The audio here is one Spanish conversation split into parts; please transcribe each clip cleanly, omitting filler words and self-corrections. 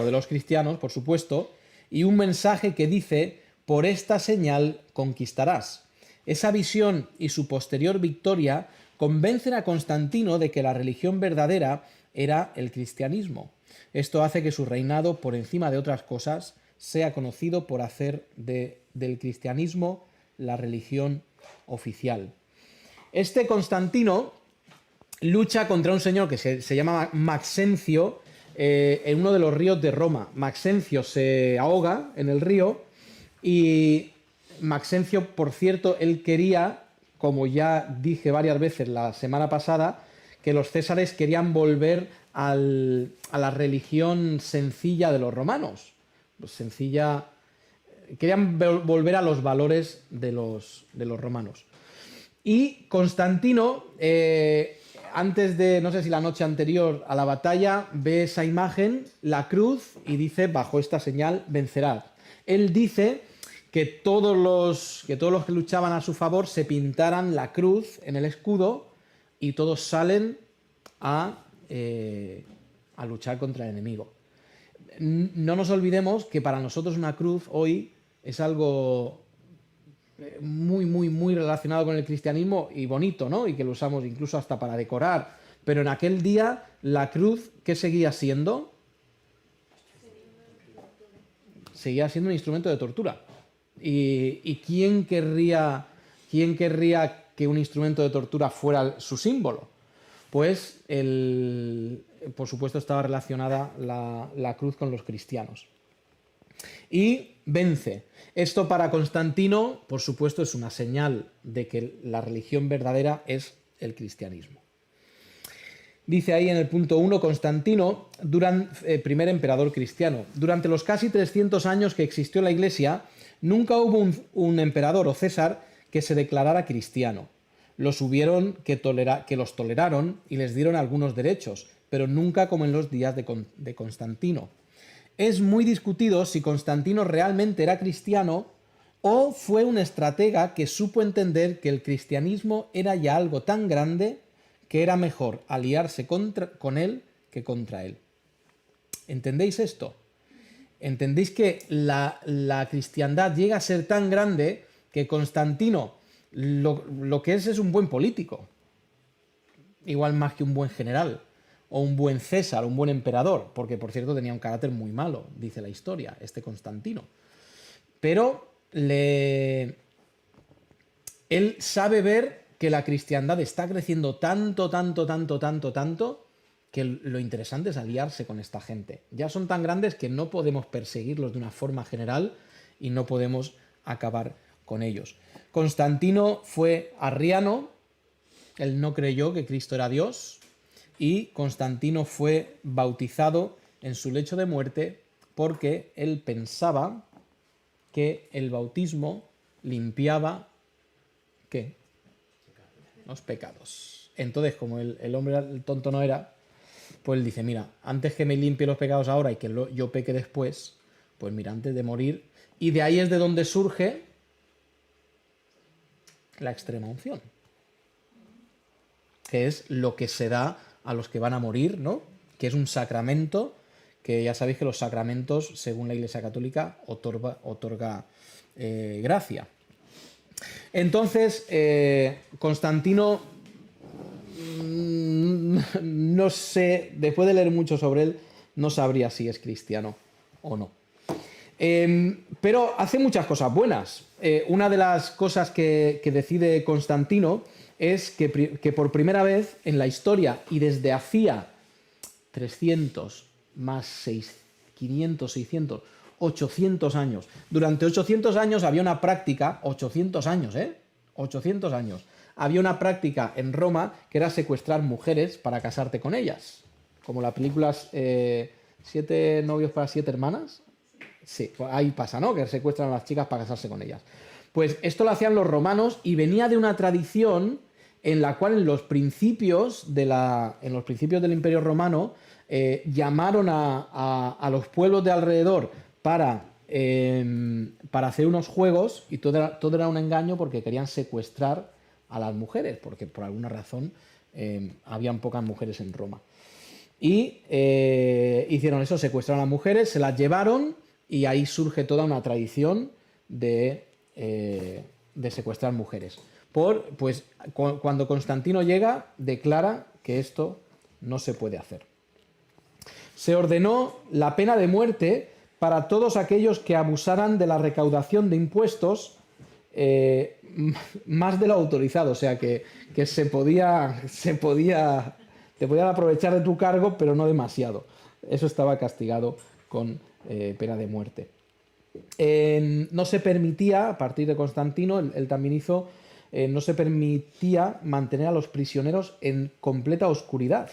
de los cristianos, por supuesto, y un mensaje que dice: por esta señal conquistarás. Esa visión y su posterior victoria convencen a Constantino de que la religión verdadera era el cristianismo. Esto hace que su reinado, por encima de otras cosas, sea conocido por hacer del cristianismo la religión oficial. Este Constantino lucha contra un señor que se llama Maxencio en uno de los ríos de Roma. Maxencio se ahoga en el río y Maxencio, por cierto, él quería, como ya dije varias veces la semana pasada, que los césares querían volver a la religión sencilla de los romanos. Sencilla. Querían volver a los valores de los romanos. Y Constantino, antes de, no sé si la noche anterior a la batalla, ve esa imagen, la cruz, y dice: bajo esta señal vencerá. Él dice que todos los que luchaban a su favor se pintaran la cruz en el escudo y todos salen a luchar contra el enemigo. No nos olvidemos que para nosotros una cruz hoy es algo muy, muy, muy relacionado con el cristianismo y bonito, ¿no? Y que lo usamos incluso hasta para decorar. Pero en aquel día, la cruz, ¿qué seguía siendo? Seguía siendo un instrumento de tortura. ¿Y quién querría que un instrumento de tortura fuera su símbolo? Pues, por supuesto, estaba relacionada la cruz con los cristianos. Y vence. Esto para Constantino, por supuesto, es una señal de que la religión verdadera es el cristianismo. Dice ahí en el punto 1, Constantino, primer emperador cristiano. Durante los casi 300 años que existió la Iglesia, nunca hubo un emperador o César que se declarara cristiano. Los hubieron que los toleraron y les dieron algunos derechos, pero nunca como en los días de Constantino. Es muy discutido si Constantino realmente era cristiano o fue un estratega que supo entender que el cristianismo era ya algo tan grande que era mejor aliarse con él que contra él. ¿Entendéis esto? ¿Entendéis que la cristiandad llega a ser tan grande que Constantino lo que es un buen político? Igual más que un buen general, o un buen César, un buen emperador, porque por cierto tenía un carácter muy malo, dice la historia, este Constantino. Pero él sabe ver que la cristiandad está creciendo tanto, que lo interesante es aliarse con esta gente. Ya son tan grandes que no podemos perseguirlos de una forma general y no podemos acabar con ellos. Constantino fue arriano, él no creyó que Cristo era Dios, y Constantino fue bautizado en su lecho de muerte porque él pensaba que el bautismo limpiaba, ¿qué? Los pecados. Entonces, como el hombre el tonto no era, pues él dice: mira, antes que me limpie los pecados ahora y que yo peque después, pues mira, antes de morir. Y de ahí es de donde surge la extrema unción, que es lo que se da a los que van a morir, ¿no? Que es un sacramento, que ya sabéis que los sacramentos, según la Iglesia Católica, otorga gracia. Entonces, Constantino, no sé, después de leer mucho sobre él, no sabría si es cristiano o no. Pero hace muchas cosas buenas. Una de las cosas que decide Constantino es que por primera vez en la historia, y desde hacía 300 más 500, 600, 800 años. Durante 800 años había una práctica, 800 años, 800 años. Había una práctica en Roma que era secuestrar mujeres para casarte con ellas. Como la película 7 novios para 7 hermanas. Sí, pues ahí pasa, ¿no? Que secuestran a las chicas para casarse con ellas. Pues esto lo hacían los romanos y venía de una tradición en la cual en los principios del Imperio Romano llamaron a los pueblos de alrededor para hacer unos juegos, y todo era un engaño porque querían secuestrar a las mujeres, porque por alguna razón habían pocas mujeres en Roma. Y hicieron eso, secuestraron a las mujeres, se las llevaron y ahí surge toda una tradición de secuestrar mujeres. Pues cuando Constantino llega, declara que esto no se puede hacer. Se ordenó la pena de muerte para todos aquellos que abusaran de la recaudación de impuestos más de lo autorizado, o sea que te podían aprovechar de tu cargo, pero no demasiado. Eso estaba castigado con pena de muerte. No se permitía, a partir de Constantino, él también hizo, no se permitía mantener a los prisioneros en completa oscuridad,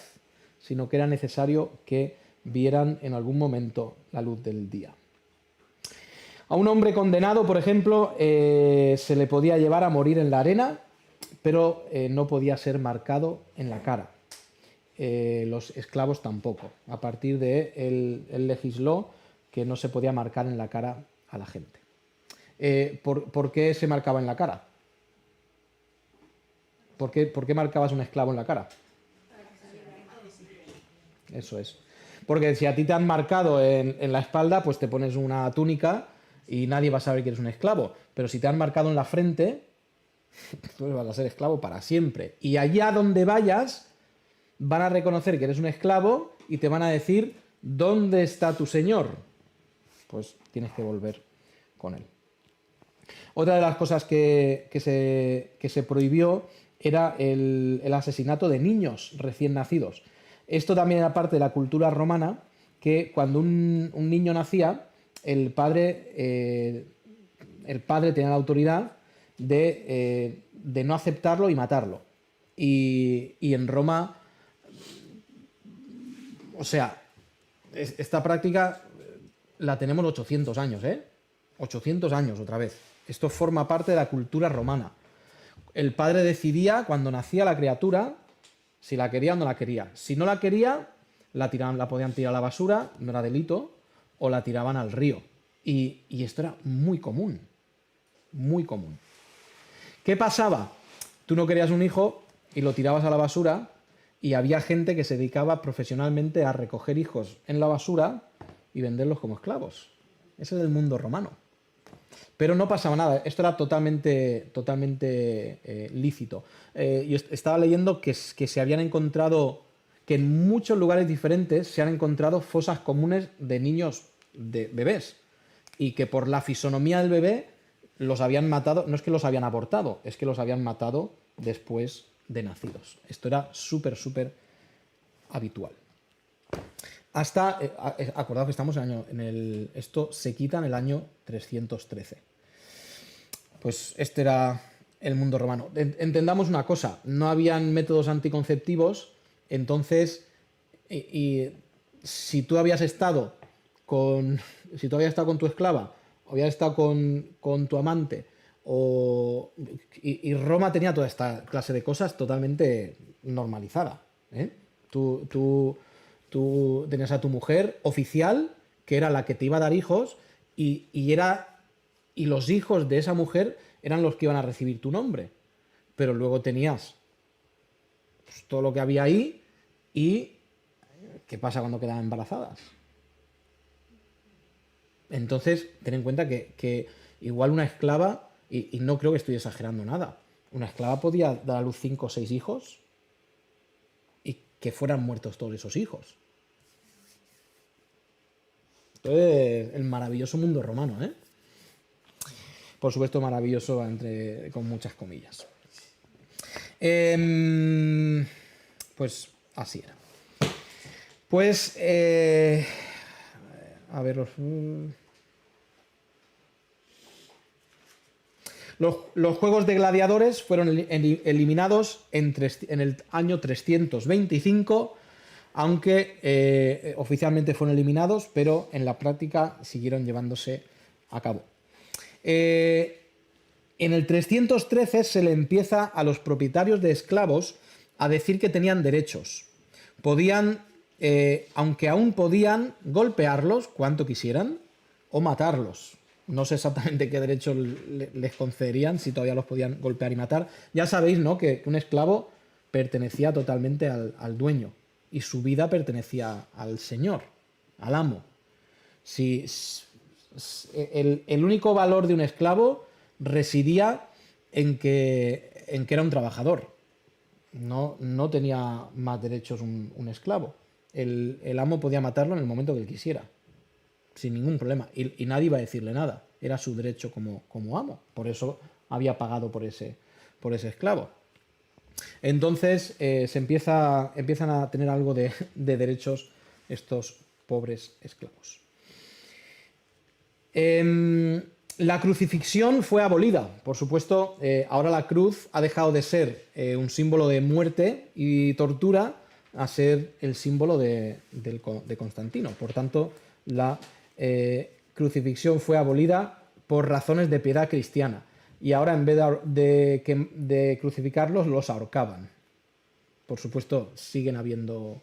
sino que era necesario que vieran en algún momento la luz del día. A un hombre condenado, por ejemplo, se le podía llevar a morir en la arena, pero no podía ser marcado en la cara. Los esclavos tampoco. A partir de él legisló que no se podía marcar en la cara a la gente. ¿Por qué se marcaba en la cara? ¿Por qué marcabas un esclavo en la cara? Eso es. Porque si a ti te han marcado en la espalda, pues te pones una túnica y nadie va a saber que eres un esclavo. Pero si te han marcado en la frente, pues vas a ser esclavo para siempre. Y allá donde vayas, van a reconocer que eres un esclavo y te van a decir, ¿dónde está tu señor? Pues tienes que volver con él. Otra de las cosas que se prohibió era el asesinato de niños recién nacidos. Esto también era parte de la cultura romana, que cuando un niño nacía, el padre tenía la autoridad de no aceptarlo y matarlo. Y en Roma, o sea, esta práctica la tenemos 800 años, 800 años otra vez. Esto forma parte de la cultura romana. El padre decidía cuando nacía la criatura si la quería o no la quería. Si no la quería, la podían tirar a la basura, no era delito, o la tiraban al río. Y esto era muy común, muy común. ¿Qué pasaba? Tú no querías un hijo y lo tirabas a la basura y había gente que se dedicaba profesionalmente a recoger hijos en la basura y venderlos como esclavos. Ese es el mundo romano. Pero no pasaba nada, esto era totalmente lícito. Yo estaba leyendo que se habían encontrado, que en muchos lugares diferentes se han encontrado fosas comunes de niños, de bebés, y que por la fisonomía del bebé los habían matado, no es que los habían abortado, es que los habían matado después de nacidos. Esto era súper habitual. Hasta, acordaos que estamos esto se quita en el año 313. Pues este era el mundo romano. Entendamos una cosa, no habían métodos anticonceptivos, entonces, si tú habías estado con tu esclava, o habías estado con tu amante, y Roma tenía toda esta clase de cosas totalmente normalizada. Tú tenías a tu mujer oficial, que era la que te iba a dar hijos, y los hijos de esa mujer eran los que iban a recibir tu nombre. Pero luego tenías pues, todo lo que había ahí y ¿qué pasa cuando quedaban embarazadas? Entonces, ten en cuenta que igual una esclava, y no creo que estoy exagerando nada, una esclava podía dar a luz 5 o 6 hijos y que fueran muertos todos esos hijos. Entonces, el maravilloso mundo romano, ¿eh? Por supuesto, maravilloso con muchas comillas. Pues así era. Pues, a ver, los juegos de gladiadores fueron eliminados en el año 325, aunque oficialmente fueron eliminados, pero en la práctica siguieron llevándose a cabo. En el 313 se le empieza a los propietarios de esclavos a decir que tenían derechos. Podían, aunque aún podían golpearlos cuanto quisieran o matarlos. No sé exactamente qué derechos les concederían, si todavía los podían golpear y matar. Ya sabéis, ¿no?, que un esclavo pertenecía totalmente al dueño. y su vida pertenecía al señor, al amo. Si, el único valor de un esclavo residía en que era un trabajador. No tenía más derechos un esclavo. El amo podía matarlo en el momento que él quisiera, sin ningún problema. Y nadie iba a decirle nada. Era su derecho como amo. Por eso había pagado por ese esclavo. Entonces empiezan a tener algo de derechos estos pobres esclavos. La crucifixión fue abolida. Por supuesto, ahora la cruz ha dejado de ser un símbolo de muerte y tortura a ser el símbolo de Constantino. Por tanto, la crucifixión fue abolida por razones de piedad cristiana. Y ahora, en vez de crucificarlos, los ahorcaban. Por supuesto, siguen habiendo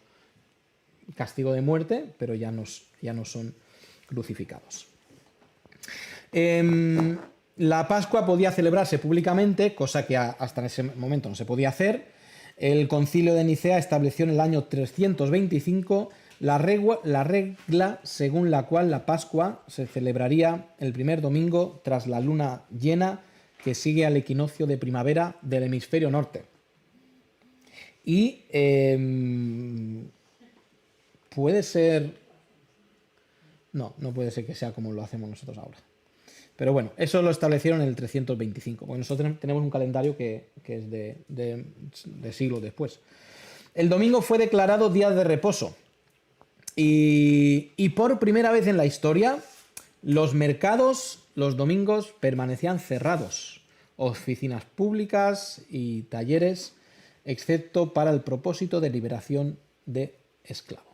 castigo de muerte, pero ya no son crucificados. La Pascua podía celebrarse públicamente, cosa que hasta ese momento no se podía hacer. El Concilio de Nicea estableció en el año 325 la regla según la cual la Pascua se celebraría el primer domingo tras la luna llena que sigue al equinoccio de primavera del hemisferio norte. Y puede ser... No puede ser que sea como lo hacemos nosotros ahora. Pero bueno, eso lo establecieron en el 325, porque nosotros tenemos un calendario que es de siglos después. El domingo fue declarado día de reposo. Y por primera vez en la historia, los mercados los domingos permanecían cerrados. Oficinas públicas y talleres, excepto para el propósito de liberación de esclavos.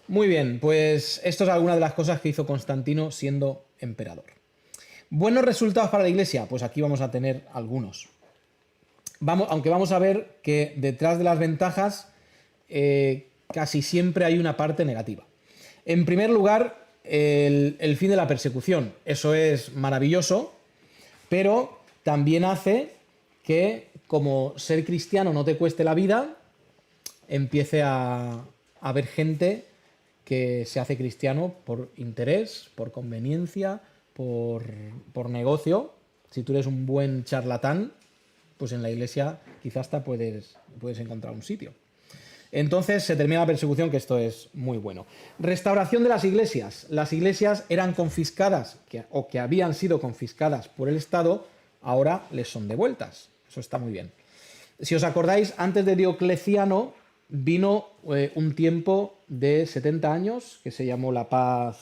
Muy bien, pues esto es alguna de las cosas que hizo Constantino siendo emperador. ¿Buenos resultados para la Iglesia? Pues aquí vamos a tener algunos. Aunque vamos a ver que detrás de las ventajas casi siempre hay una parte negativa. En primer lugar, el fin de la persecución. Eso es maravilloso, pero también hace que, como ser cristiano no te cueste la vida, empiece a haber gente que se hace cristiano por interés, por conveniencia, por negocio. Si tú eres un buen charlatán, pues en la Iglesia quizás hasta puedes encontrar un sitio. Entonces se termina la persecución, que esto es muy bueno. Restauración de las iglesias. Las iglesias eran confiscadas o que habían sido confiscadas por el Estado, ahora les son devueltas. Eso está muy bien. Si os acordáis, antes de Diocleciano vino un tiempo de 70 años que se llamó la paz,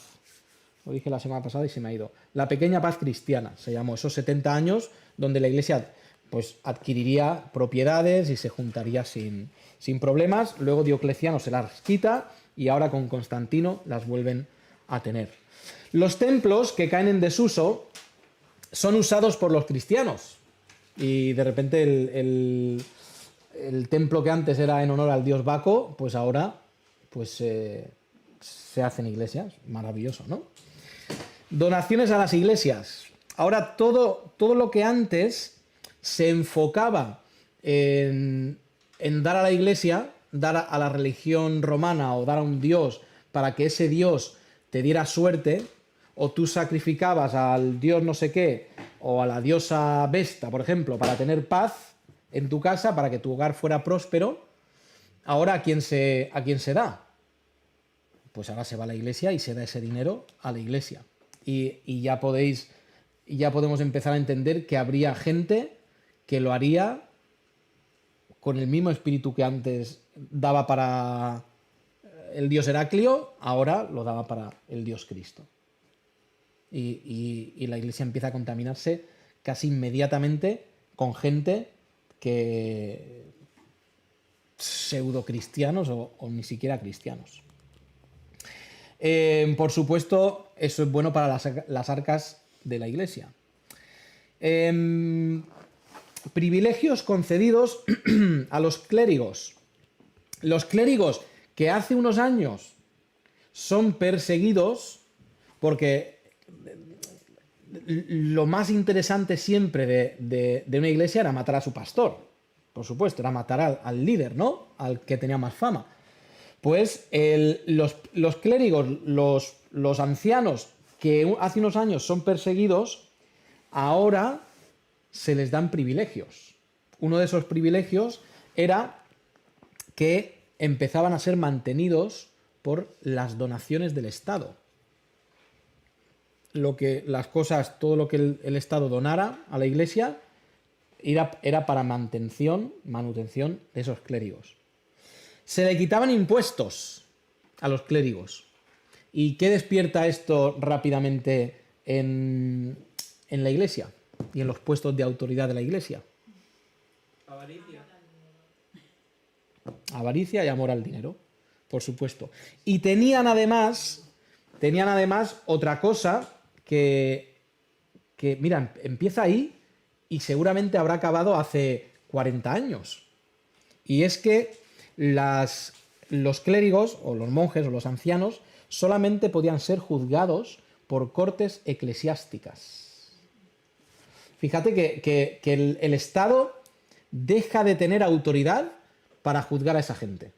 lo dije la semana pasada y se me ha ido, la pequeña paz cristiana, se llamó esos 70 años donde la Iglesia pues adquiriría propiedades y se juntaría sin problemas. Luego Diocleciano se las quita y ahora con Constantino las vuelven a tener. Los templos que caen en desuso son usados por los cristianos y de repente el templo que antes era en honor al dios Baco, pues ahora pues se hacen iglesias. Maravilloso, ¿no? Donaciones a las iglesias. Ahora todo lo que antes se enfocaba en dar a la iglesia, dar a la religión romana o dar a un dios para que ese dios te diera suerte, o tú sacrificabas al dios no sé qué o a la diosa Vesta, por ejemplo, para tener paz en tu casa, para que tu hogar fuera próspero. Ahora ¿a quién se da? Pues ahora se va a la iglesia y se da ese dinero a la iglesia. Y ya podemos empezar a entender que habría gente que lo haría con el mismo espíritu que antes daba para el dios Heraclio, ahora lo daba para el dios Cristo. Y la iglesia empieza a contaminarse casi inmediatamente con gente que pseudo cristianos o ni siquiera cristianos. Por supuesto, eso es bueno para las arcas de la iglesia. Privilegios concedidos a los clérigos. Los clérigos que hace unos años son perseguidos porque lo más interesante siempre de una iglesia era matar a su pastor, por supuesto, era matar al líder, ¿no? Al que tenía más fama. Pues los clérigos, los ancianos que hace unos años son perseguidos, ahora se les dan privilegios. Uno de esos privilegios era que empezaban a ser mantenidos por las donaciones del Estado. Todo lo que el Estado donara a la Iglesia era para manutención de esos clérigos. Se le quitaban impuestos a los clérigos. ¿Y qué despierta esto rápidamente en la Iglesia y en los puestos de autoridad de la Iglesia? Avaricia y amor al dinero, por supuesto. Y tenían además otra cosa que mira, empieza ahí y seguramente habrá acabado hace 40 años. Y es que los clérigos, o los monjes, o los ancianos, solamente podían ser juzgados por cortes eclesiásticas. Fíjate que el Estado deja de tener autoridad para juzgar a esa gente.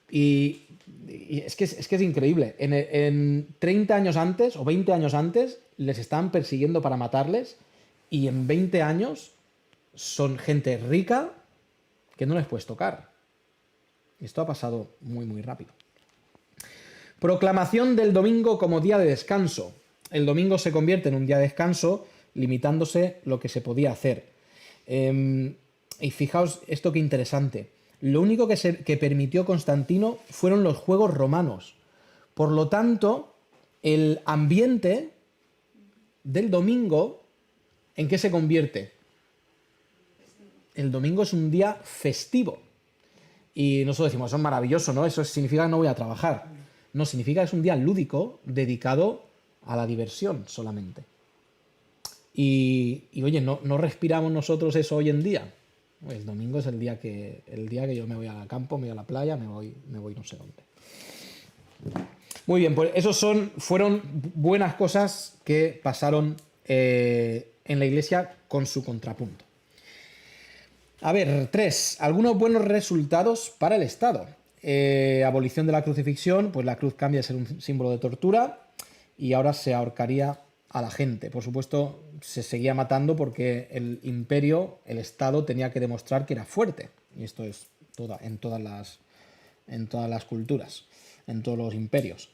Y es que es increíble. En 30 años antes o 20 años antes les estaban persiguiendo para matarles, y en 20 años son gente rica que no les puedes tocar. Esto ha pasado muy, muy rápido. Proclamación del domingo como día de descanso. El domingo se convierte en un día de descanso, limitándose lo que se podía hacer. Y fijaos esto qué interesante. Lo único que permitió Constantino fueron los Juegos Romanos. Por lo tanto, el ambiente del domingo, ¿en qué se convierte? El domingo es un día festivo. Y nosotros decimos, eso es maravilloso, ¿no? Eso significa que no voy a trabajar. No, significa que es un día lúdico dedicado a la diversión solamente. Y oye, ¿no respiramos nosotros eso hoy en día? El domingo es el día que yo me voy al campo, me voy a la playa, me voy no sé dónde. Muy bien, pues fueron buenas cosas que pasaron en la Iglesia con su contrapunto. A ver, 3. Algunos buenos resultados para el Estado. Abolición de la crucifixión, pues la cruz cambia de ser un símbolo de tortura y ahora se ahorcaría a la gente. Por supuesto, se seguía matando porque el imperio, el Estado, tenía que demostrar que era fuerte. Y esto es en todas las culturas, en todos los imperios.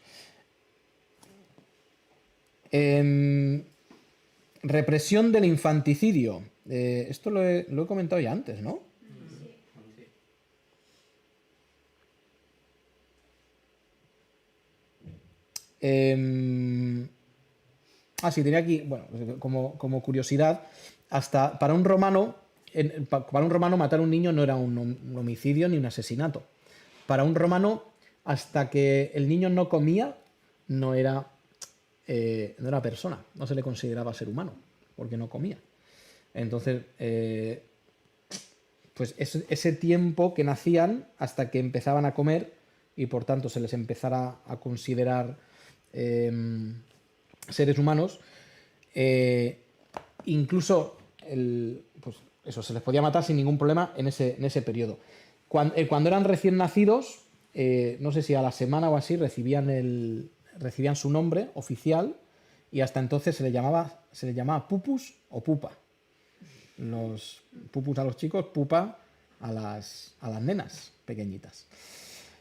Represión del infanticidio. Esto lo he comentado ya antes, ¿no? Sí, tenía aquí, bueno, como curiosidad, hasta para un romano matar a un niño no era un homicidio ni un asesinato. Para un romano, hasta que el niño no comía, no era persona, no se le consideraba ser humano, porque no comía. Entonces, pues ese tiempo que nacían hasta que empezaban a comer y por tanto se les empezara a considerar seres humanos, incluso pues eso, se les podía matar sin ningún problema en ese periodo. Cuando eran recién nacidos, no sé si a la semana o así recibían su nombre oficial, y hasta entonces se les llamaba pupus o pupa. Los pupus a los chicos, pupa a las nenas pequeñitas.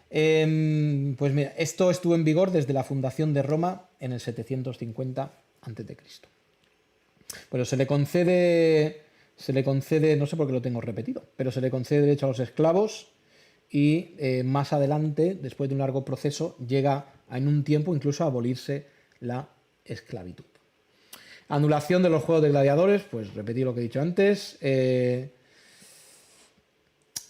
Pues mira, esto estuvo en vigor desde la fundación de Roma en el 750 a.C. Pero se le concede, no sé por qué lo tengo repetido, pero se le concede derecho a los esclavos y más adelante, después de un largo proceso, llega en un tiempo incluso a abolirse la esclavitud. Anulación de los juegos de gladiadores, pues repetí lo que he dicho antes.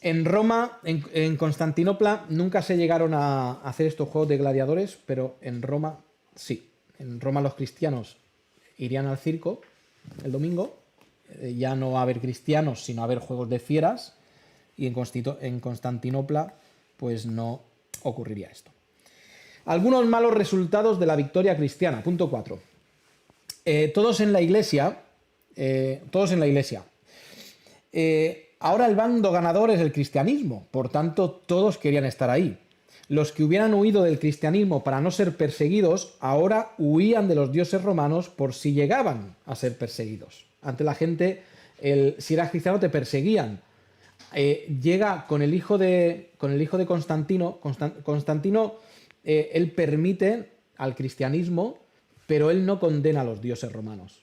En Roma, en Constantinopla, nunca se llegaron a hacer estos juegos de gladiadores, pero en Roma sí. En Roma los cristianos irían al circo el domingo, ya no va a haber cristianos, sino a haber juegos de fieras, y en Constantinopla pues no ocurriría esto. Algunos malos resultados de la victoria cristiana. Punto 4. Todos en la Iglesia ahora el bando ganador es el cristianismo, por tanto todos querían estar ahí. Los que hubieran huido del cristianismo para no ser perseguidos, ahora huían de los dioses romanos por si llegaban a ser perseguidos. Ante la gente, si eras cristiano te perseguían. Llega con el hijo de Constantino. Constantino, él permite al cristianismo, pero él no condena a los dioses romanos.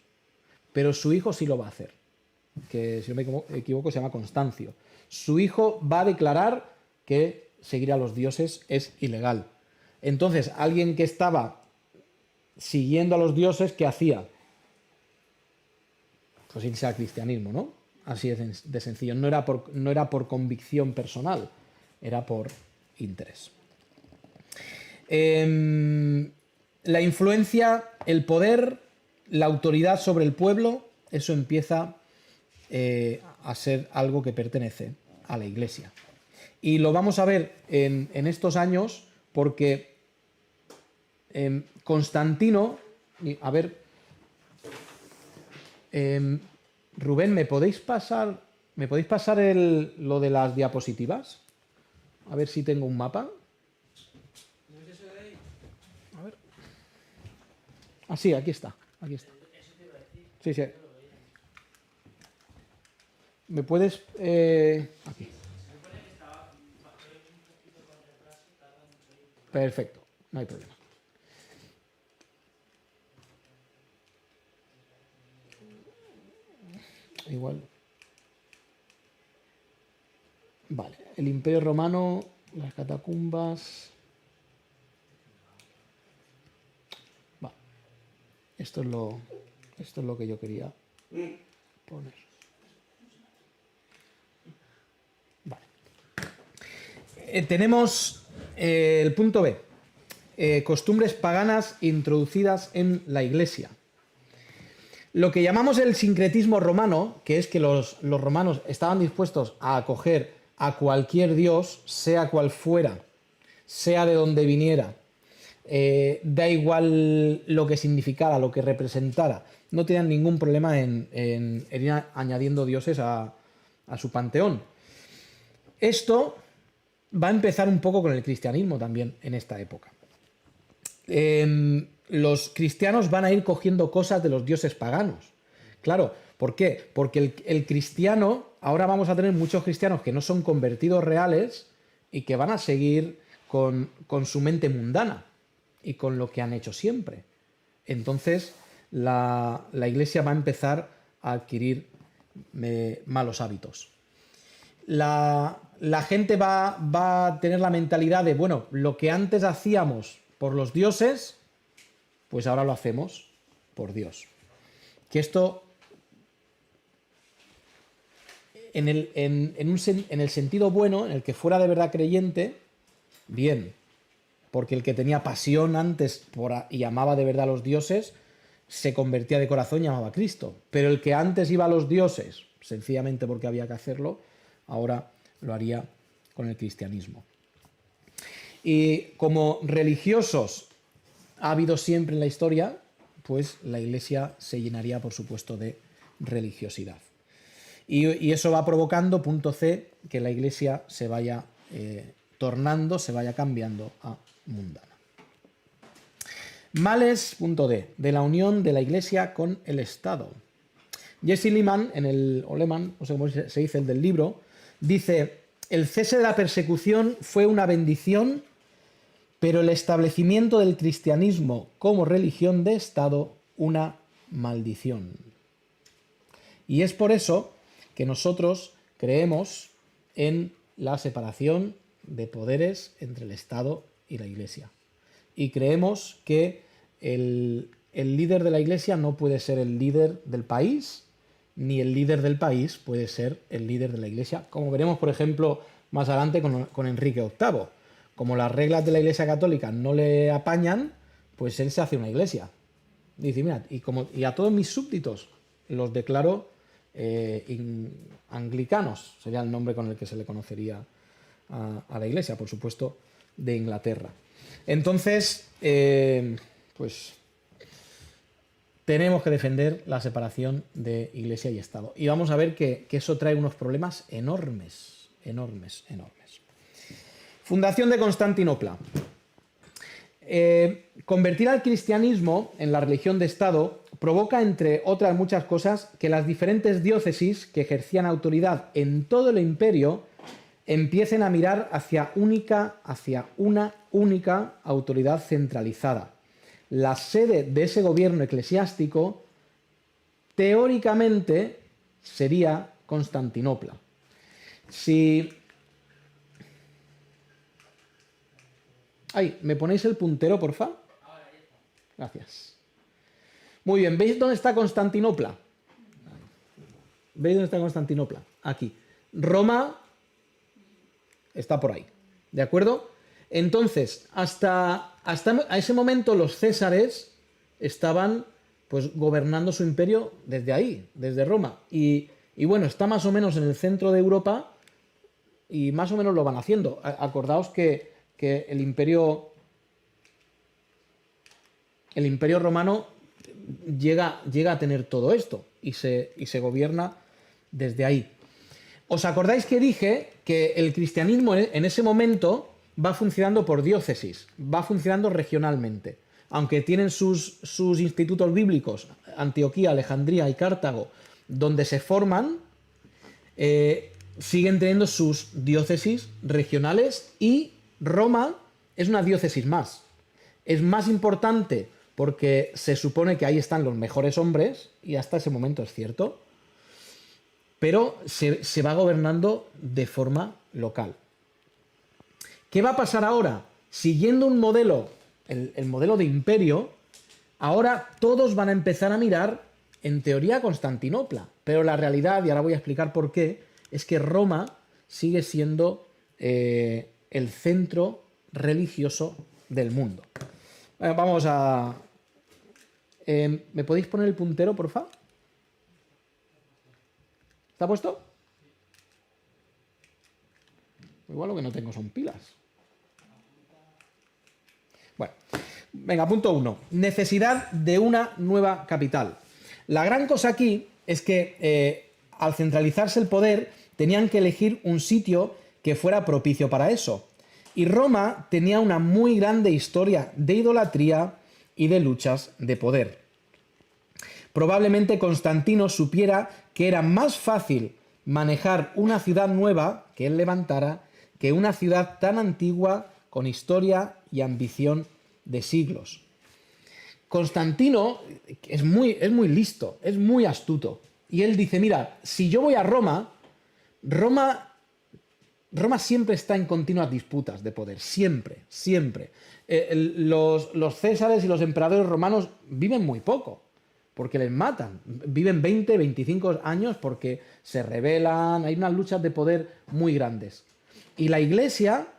Pero su hijo sí lo va a hacer, que si no me equivoco se llama Constancio. Su hijo va a declarar que seguir a los dioses es ilegal. Entonces, alguien que estaba siguiendo a los dioses, ¿qué hacía? Pues irse al cristianismo, ¿no? Así de sencillo. No era por convicción personal, era por interés. La influencia, el poder, la autoridad sobre el pueblo, eso empieza a ser algo que pertenece a la Iglesia. Y lo vamos a ver en estos años porque Constantino, a ver, Rubén, ¿me podéis pasar lo de las diapositivas? A ver si tengo un mapa. A ver. Ah, sí, aquí está. Aquí está. Sí, sí. ¿Me puedes...? Aquí. Perfecto, no hay problema. Igual. Vale, el Imperio Romano, las catacumbas. Vale. Esto es lo que yo quería poner. Vale. Tenemos el punto B. Costumbres paganas introducidas en la Iglesia. Lo que llamamos el sincretismo romano, que es que los romanos estaban dispuestos a acoger a cualquier dios, sea cual fuera, sea de donde viniera, da igual lo que significara, lo que representara, no tenían ningún problema en ir añadiendo dioses a su panteón. Esto va a empezar un poco con el cristianismo también en esta época. Los cristianos van a ir cogiendo cosas de los dioses paganos. Claro, ¿por qué? Porque el cristiano, ahora vamos a tener muchos cristianos que no son convertidos reales y que van a seguir con su mente mundana y con lo que han hecho siempre. Entonces, la Iglesia va a empezar a adquirir malos hábitos. La gente va a tener la mentalidad de, bueno, lo que antes hacíamos por los dioses, pues ahora lo hacemos por Dios. Que esto, en el sentido bueno, en el que fuera de verdad creyente, bien, porque el que tenía pasión antes y amaba de verdad a los dioses, se convertía de corazón y amaba a Cristo. Pero el que antes iba a los dioses, sencillamente porque había que hacerlo, ahora lo haría con el cristianismo. Y como religiosos ha habido siempre en la historia, pues la Iglesia se llenaría, por supuesto, de religiosidad. Y eso va provocando, punto C, que la Iglesia se vaya tornando, se vaya cambiando a mundana. Males, punto D, de la unión de la Iglesia con el Estado. Jesse Lehman, o Lehman, no sé cómo se dice, el del libro, dice: el cese de la persecución fue una bendición, pero el establecimiento del cristianismo como religión de Estado una maldición. Y es por eso que nosotros creemos en la separación de poderes entre el Estado y la Iglesia. Y creemos que el líder de la Iglesia no puede ser el líder del país, ni el líder del país puede ser el líder de la Iglesia, como veremos, por ejemplo, más adelante con Enrique VIII. Como las reglas de la Iglesia Católica no le apañan, pues él se hace una iglesia. Dice, mira, y a todos mis súbditos los declaro anglicanos, sería el nombre con el que se le conocería a la Iglesia, por supuesto, de Inglaterra. Entonces, pues tenemos que defender la separación de Iglesia y Estado. Y vamos a ver que eso trae unos problemas enormes, enormes, enormes. Fundación de Constantinopla. Convertir al cristianismo en la religión de Estado provoca, entre otras muchas cosas, que las diferentes diócesis que ejercían autoridad en todo el imperio empiecen a mirar hacia una única autoridad centralizada. La sede de ese gobierno eclesiástico, teóricamente, sería Constantinopla. Si... Ay, ¿me ponéis el puntero, porfa? Gracias. Muy bien, ¿veis dónde está Constantinopla? ¿Veis dónde está Constantinopla? Aquí. Roma está por ahí. ¿De acuerdo? Entonces, hasta a ese momento los césares estaban pues gobernando su imperio desde ahí, desde Roma. Y bueno, está más o menos en el centro de Europa y más o menos lo van haciendo. Acordaos que el imperio romano llega a tener todo esto y se gobierna desde ahí. ¿Os acordáis que dije que el cristianismo en ese momento va funcionando por diócesis, va funcionando regionalmente? Aunque tienen sus institutos bíblicos, Antioquía, Alejandría y Cartago, donde se forman, siguen teniendo sus diócesis regionales y Roma es una diócesis más. Es más importante porque se supone que ahí están los mejores hombres, y hasta ese momento es cierto, pero se va gobernando de forma local. ¿Qué va a pasar ahora? Siguiendo un modelo, el modelo de imperio, ahora todos van a empezar a mirar, en teoría, a Constantinopla, pero la realidad, y ahora voy a explicar por qué, es que Roma sigue siendo el centro religioso del mundo. Vamos a... ¿me podéis poner el puntero, por favor? ¿Está puesto? Igual lo que no tengo son pilas. Bueno, venga, punto 1. Necesidad de una nueva capital. La gran cosa aquí es que al centralizarse el poder tenían que elegir un sitio que fuera propicio para eso. Y Roma tenía una muy grande historia de idolatría y de luchas de poder. Probablemente Constantino supiera que era más fácil manejar una ciudad nueva que él levantara que una ciudad tan antigua con historia y ambición de siglos. Constantino es muy listo, es muy astuto. Y él dice, mira, si yo voy a Roma siempre está en continuas disputas de poder, siempre, siempre. Los césares y los emperadores romanos viven muy poco, porque les matan. Viven 20, 25 años porque se rebelan, hay unas luchas de poder muy grandes. Y la iglesia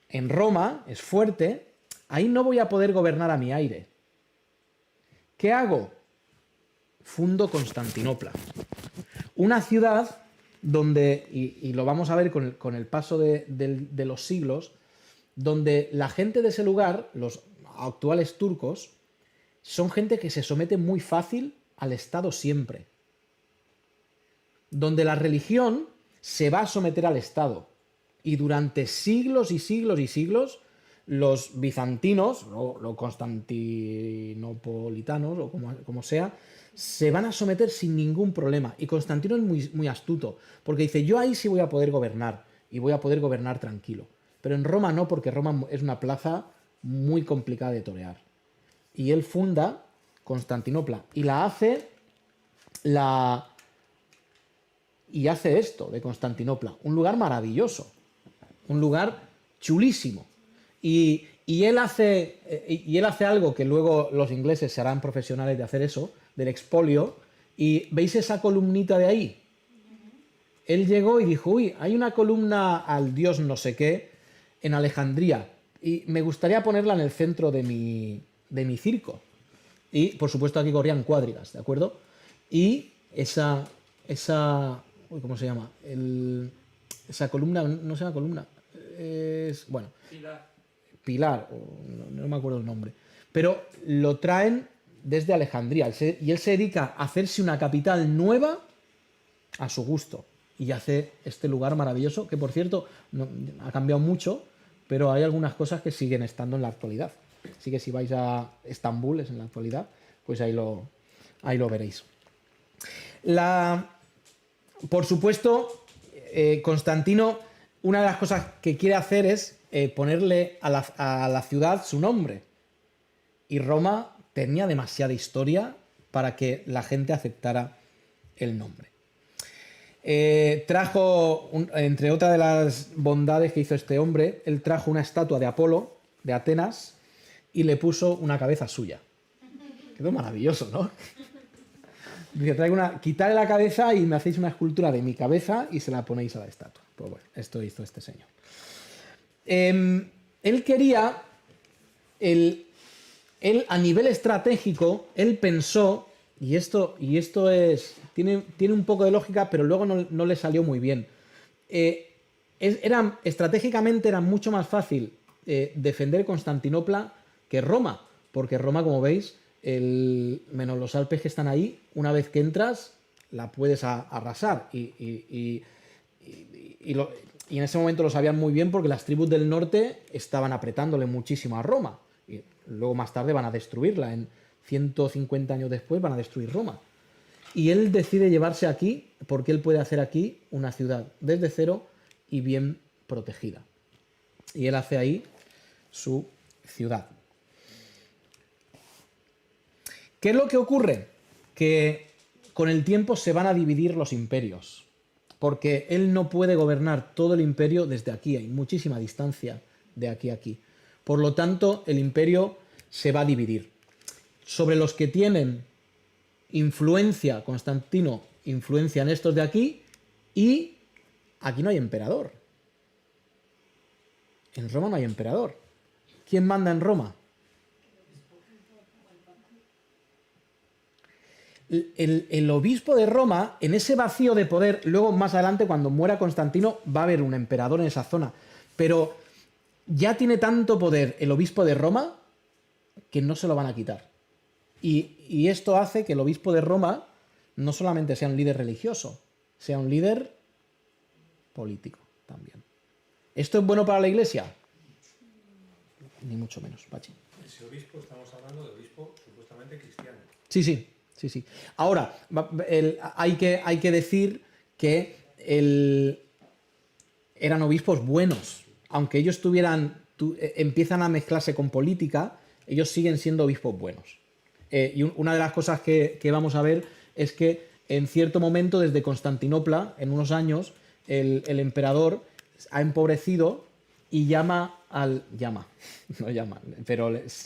en Roma es fuerte, ahí no voy a poder gobernar a mi aire. ¿Qué hago? Fundo Constantinopla. Una ciudad donde, y lo vamos a ver con el paso de los siglos, donde la gente de ese lugar, los actuales turcos, son gente que se somete muy fácil al Estado siempre. Donde la religión se va a someter al Estado. Y durante siglos y siglos y siglos, los bizantinos, o los constantinopolitanos, o como sea, se van a someter sin ningún problema. Y Constantino es muy, muy astuto, porque dice, yo ahí sí voy a poder gobernar, y voy a poder gobernar tranquilo. Pero en Roma no, porque Roma es una plaza muy complicada de torear. Y él funda Constantinopla, y hace esto de Constantinopla, un lugar maravilloso, un lugar chulísimo. Y él hace algo que luego los ingleses se harán profesionales de hacer eso, del expolio, y ¿veis esa columnita de ahí? Él llegó y dijo, uy, hay una columna al dios no sé qué en Alejandría, y me gustaría ponerla en el centro de mi Y, por supuesto, aquí corrían cuadrigas, ¿de acuerdo? Y esa ¿cómo se llama? Esa columna, no se llama columna, es, bueno, pilar, no me acuerdo el nombre, pero lo traen desde Alejandría. Y él se dedica a hacerse una capital nueva a su gusto. Y hace este lugar maravilloso, que por cierto ha cambiado mucho, pero hay algunas cosas que siguen estando en la actualidad. Así que si vais a Estambul, es en la actualidad, pues ahí lo veréis. Por supuesto, Constantino, una de las cosas que quiere hacer es ponerle a la ciudad su nombre. Y Roma tenía demasiada historia para que la gente aceptara el nombre. Trajo, entre otras de las bondades que hizo este hombre, él trajo una estatua de Apolo, de Atenas, y le puso una cabeza suya. Quedó maravilloso, ¿no? Dice, quitarle la cabeza y me hacéis una escultura de mi cabeza y se la ponéis a la estatua. Pues bueno, esto hizo este señor. Él quería, él a nivel estratégico, él pensó, y esto tiene un poco de lógica, pero luego no le salió muy bien. Estratégicamente era mucho más fácil defender Constantinopla que Roma, porque Roma, como veis, menos los Alpes que están ahí, una vez que entras, la puedes arrasar. Y en ese momento lo sabían muy bien porque las tribus del norte estaban apretándole muchísimo a Roma. Y luego más tarde van a destruirla. En 150 años después van a destruir Roma. Y él decide llevarse aquí porque él puede hacer aquí una ciudad desde cero y bien protegida. Y él hace ahí su ciudad. ¿Qué es lo que ocurre? Que con el tiempo se van a dividir los imperios, porque él no puede gobernar todo el imperio desde aquí, hay muchísima distancia de aquí a aquí. Por lo tanto, el imperio se va a dividir. Sobre los que tienen influencia, Constantino influencia en estos de aquí, y aquí no hay emperador. En Roma no hay emperador. ¿Quién manda en Roma? El obispo de Roma, en ese vacío de poder, luego más adelante cuando muera Constantino va a haber un emperador en esa zona, pero ya tiene tanto poder el obispo de Roma que no se lo van a quitar. Y esto hace que el obispo de Roma no solamente sea un líder religioso, sea un líder político también. ¿Esto es bueno para la Iglesia? Ni mucho menos, Pachi. Ese obispo, estamos hablando de obispo supuestamente cristiano. Sí. Ahora, hay que decir que eran obispos buenos. Aunque ellos empiezan a mezclarse con política, ellos siguen siendo obispos buenos. Y una de las cosas que vamos a ver es que en cierto momento, desde Constantinopla, en unos años, el emperador ha empobrecido y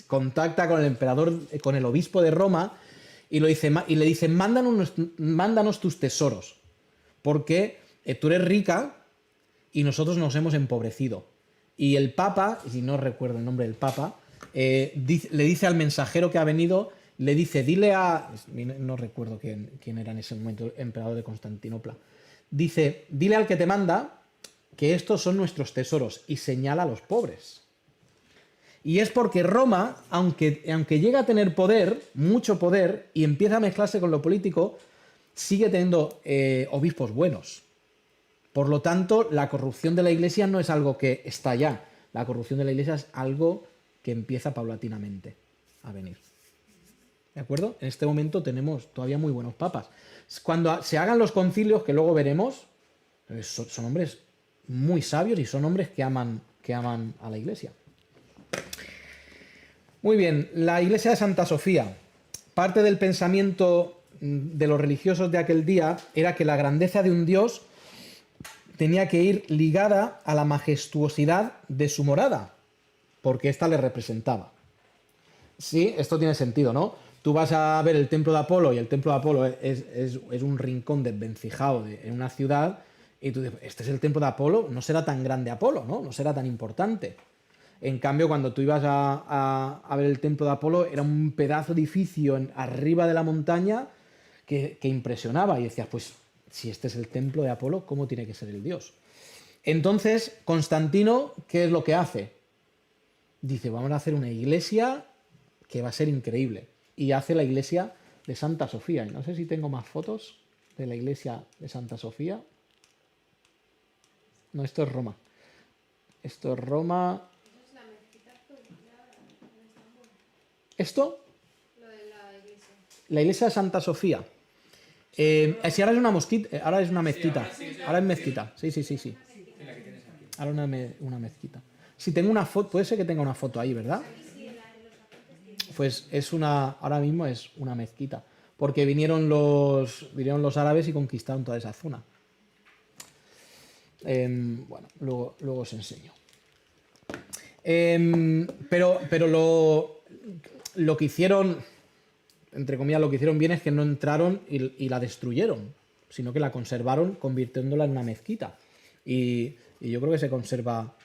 contacta con el emperador, con el obispo de Roma, y le dice, mándanos tus tesoros, porque tú eres rica y nosotros nos hemos empobrecido. Y el Papa, si no recuerdo el nombre del Papa, le dice al mensajero que ha venido, le dice, no recuerdo quién era en ese momento el emperador de Constantinopla, dice, dile al que te manda que estos son nuestros tesoros, y señala a los pobres. Y es porque Roma, aunque llega a tener poder, mucho poder, y empieza a mezclarse con lo político, sigue teniendo obispos buenos. Por lo tanto, la corrupción de la Iglesia no es algo que está ya. La corrupción de la Iglesia es algo que empieza paulatinamente a venir. ¿De acuerdo? En este momento tenemos todavía muy buenos papas. Cuando se hagan los concilios, que luego veremos, son hombres muy sabios y son hombres que aman a la Iglesia. Muy bien, la Iglesia de Santa Sofía. Parte del pensamiento de los religiosos de aquel día era que la grandeza de un Dios tenía que ir ligada a la majestuosidad de su morada, porque ésta le representaba. Sí, esto tiene sentido, ¿no? Tú vas a ver el templo de Apolo, y el templo de Apolo es un rincón desvencijado en una ciudad, y tú dices, este es el templo de Apolo, no será tan grande Apolo, ¿no? No será tan importante. En cambio, cuando tú ibas a ver el templo de Apolo, era un pedazo de edificio arriba de la montaña que impresionaba, y decías, pues si este es el templo de Apolo, ¿cómo tiene que ser el Dios? Entonces, Constantino, ¿qué es lo que hace? Dice, vamos a hacer una iglesia que va a ser increíble. y hace la iglesia de Santa Sofía. Y no sé si tengo más fotos de la iglesia de Santa Sofía. No, esto es Roma. Esto es Roma. ¿Esto? Lo de la iglesia. La iglesia de Santa Sofía. Si ahora es una mosquita, ahora es una mezquita. Ahora es mezquita. Sí, sí, sí, sí. Ahora una mezquita. Si tengo una foto, puede ser que tenga una foto ahí, ¿verdad? Pues es ahora mismo es una mezquita. Porque vinieron los árabes y conquistaron toda esa zona. Bueno, luego os enseño. Pero lo que hicieron, entre comillas, lo que hicieron bien es que no entraron y la destruyeron, sino que la conservaron convirtiéndola en una mezquita. Y yo creo que se conserva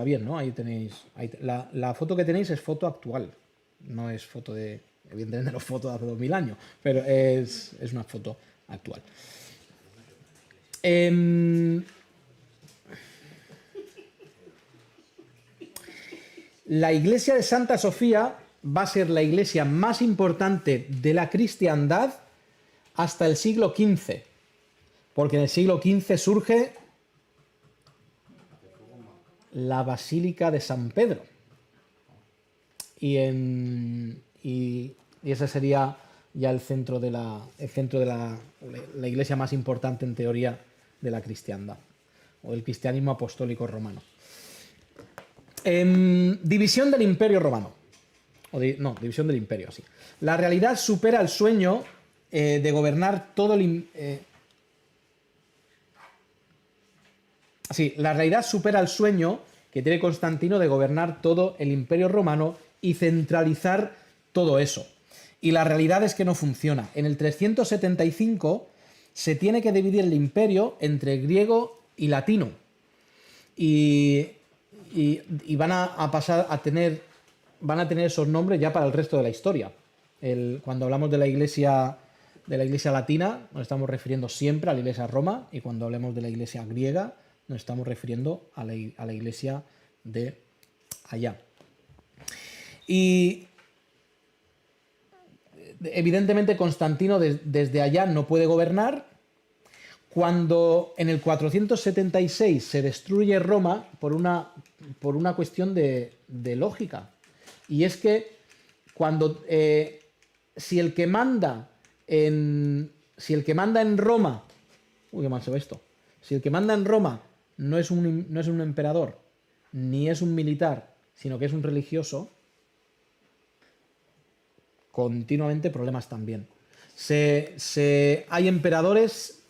bien, ¿no? Ahí tenéis. La foto que tenéis es foto actual. No es foto de. Evidentemente no es foto de hace 2000 años, pero es una foto actual. La iglesia de Santa Sofía va a ser la iglesia más importante de la cristiandad hasta el siglo XV, porque en el siglo XV surge la Basílica de San Pedro. Y ese sería ya el centro de la iglesia más importante en teoría de la cristiandad, o del cristianismo apostólico romano. División del Imperio Romano. División del Imperio, sí. La realidad supera el sueño de gobernar todo el... la realidad supera el sueño que tiene Constantino de gobernar todo el Imperio Romano y centralizar todo eso. Y la realidad es que no funciona. En el 375 se tiene que dividir el imperio entre griego y latino. Y van a pasar a tener esos nombres ya para el resto de la historia. Cuando hablamos de la iglesia latina, nos estamos refiriendo siempre a la iglesia de Roma, y cuando hablemos de la iglesia griega, nos estamos refiriendo a la iglesia de allá. Y evidentemente Constantino desde allá no puede gobernar. Cuando en el 476 se destruye Roma por una cuestión de lógica. Y es que cuando si el que manda en Roma, uy, qué mal se ve esto. Si el que manda en Roma no es un emperador, ni es un militar, sino que es un religioso, continuamente problemas también. Hay emperadores,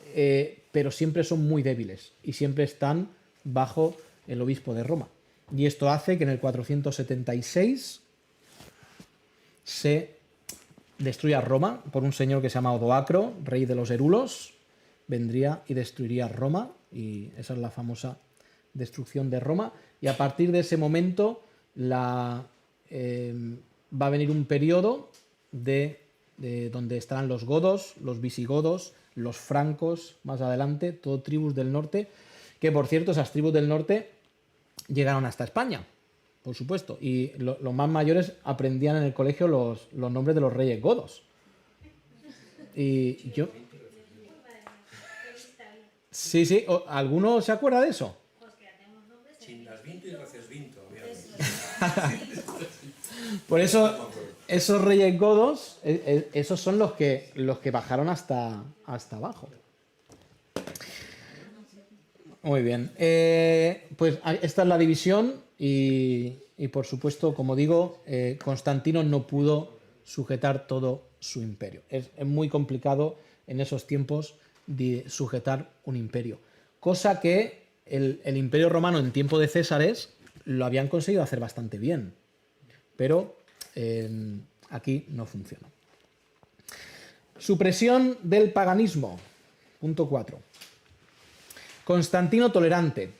pero siempre son muy débiles y siempre están bajo el obispo de Roma. Y esto hace que en el 476 se destruya Roma por un señor que se llama Odoacro, rey de los Erulos. Vendría y destruiría Roma, y esa es la famosa destrucción de Roma. Y a partir de ese momento va a venir un periodo de donde estarán los godos, los visigodos, los francos, más adelante, todo tribus del norte, que por cierto esas tribus del norte llegaron hasta España, por supuesto, y los más mayores aprendían en el colegio los nombres de los reyes godos. Y yo... Sí, ¿alguno se acuerda de eso? Chinasvinto y Racesvinto. Por eso, esos reyes godos, esos son los que bajaron hasta abajo. Muy bien. Pues esta es la división y por supuesto, como digo, Constantino no pudo sujetar todo su imperio. Es muy complicado en esos tiempos de sujetar un imperio. Cosa que el Imperio Romano en tiempo de Césares lo habían conseguido hacer bastante bien. Pero aquí no funciona. Supresión del paganismo. Punto 4. Constantino tolerante.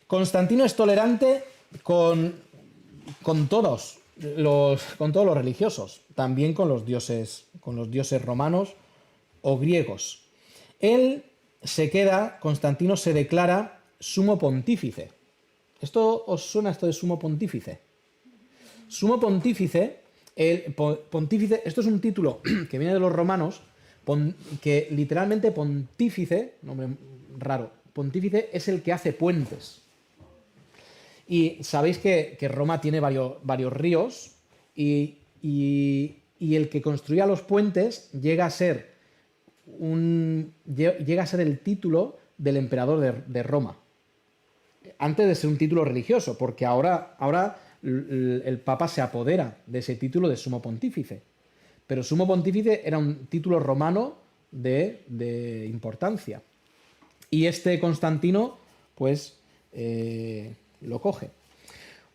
Constantino es tolerante con todos los religiosos, también con los dioses romanos o griegos. Constantino se declara sumo pontífice. ¿Esto os suena esto de sumo pontífice? Sumo pontífice, pontífice, esto es un título que viene de los romanos, que literalmente pontífice, nombre raro, pontífice es el que hace puentes. Y sabéis que Roma tiene varios ríos y el que construía los puentes llega a ser el título del emperador de Roma. Antes de ser un título religioso, porque ahora el Papa se apodera de ese título de sumo pontífice. Pero sumo pontífice era un título romano de importancia. Y este Constantino, pues, lo coge.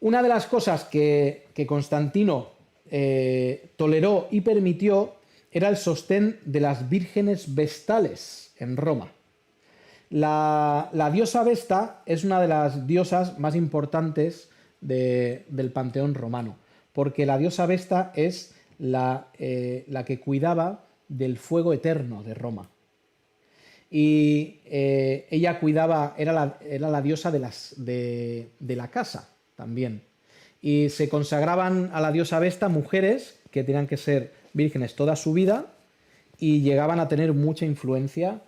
Una de las cosas que Constantino toleró y permitió era el sostén de las vírgenes vestales en Roma. La diosa Vesta es una de las diosas más importantes del panteón romano, porque la diosa Vesta es la que cuidaba del fuego eterno de Roma. Y ella cuidaba, era la diosa de la casa también. Y se consagraban a la diosa Vesta mujeres que tenían que ser vírgenes toda su vida y llegaban a tener mucha influencia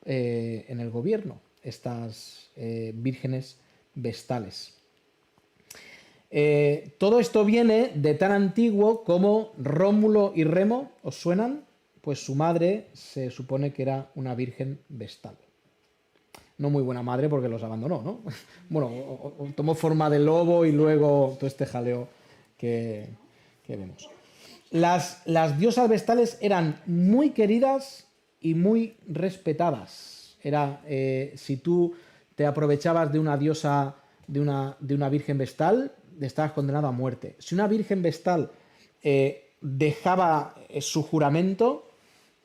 en el gobierno, estas vírgenes vestales. Todo esto viene de tan antiguo como Rómulo y Remo, ¿os suenan? Pues su madre se supone que era una virgen vestal. No muy buena madre porque los abandonó, ¿no? Bueno, tomó forma de lobo y luego todo este jaleo que vemos. Las diosas vestales eran muy queridas y muy respetadas. Si tú te aprovechabas de una diosa, de una virgen vestal, estabas condenado a muerte. Si una virgen vestal dejaba su juramento,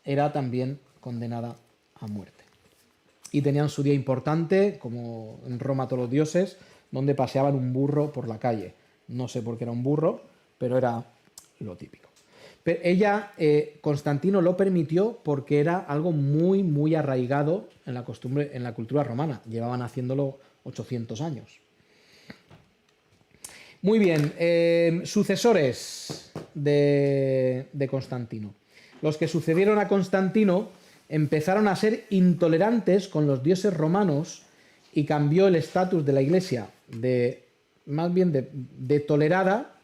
era también condenada a muerte. Y tenían su día importante, como en Roma todos los dioses, donde paseaban un burro por la calle. No sé por qué era un burro, pero era lo típico. Pero ella, Constantino lo permitió porque era algo muy, muy arraigado en la costumbre, en la cultura romana. Llevaban haciéndolo 800 años. Muy bien, sucesores de Constantino. Los que sucedieron a Constantino empezaron a ser intolerantes con los dioses romanos y cambió el estatus de la iglesia más bien de tolerada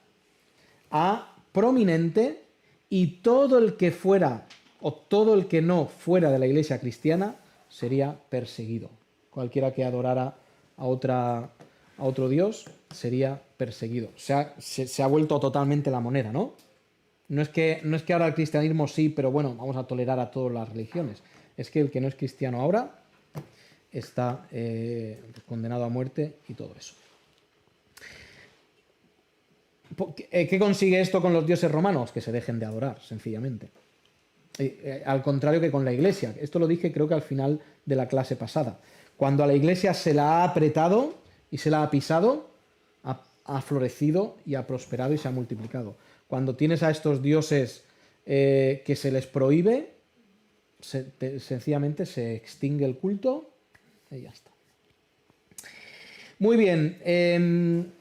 a prominente, y todo el que fuera o todo el que no fuera de la iglesia cristiana sería perseguido. Cualquiera que adorara a otro dios sería perseguido. Se ha vuelto totalmente la moneda, ¿no? No es que ahora el cristianismo sí, pero bueno, vamos a tolerar a todas las religiones. Es que el que no es cristiano ahora está condenado a muerte y todo eso. ¿Qué consigue esto con los dioses romanos? Que se dejen de adorar, sencillamente. Al contrario que con la iglesia. Esto lo dije creo que al final de la clase pasada. Cuando a la iglesia se la ha apretado y se la ha pisado, ha florecido y ha prosperado y se ha multiplicado. Cuando tienes a estos dioses que se les prohíbe, sencillamente se extingue el culto y ya está. Muy bien.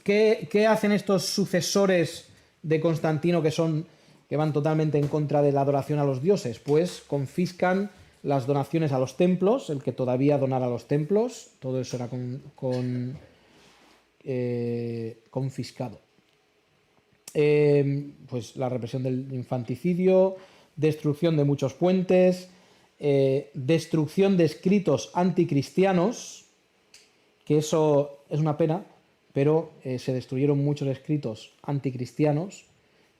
¿Qué hacen estos sucesores de Constantino que van totalmente en contra de la adoración a los dioses? Pues confiscan las donaciones a los templos, el que todavía donara a los templos, todo eso era confiscado. Pues la represión del infanticidio, destrucción de muchos puentes, destrucción de escritos anticristianos, que eso es una pena, pero se destruyeron muchos escritos anticristianos,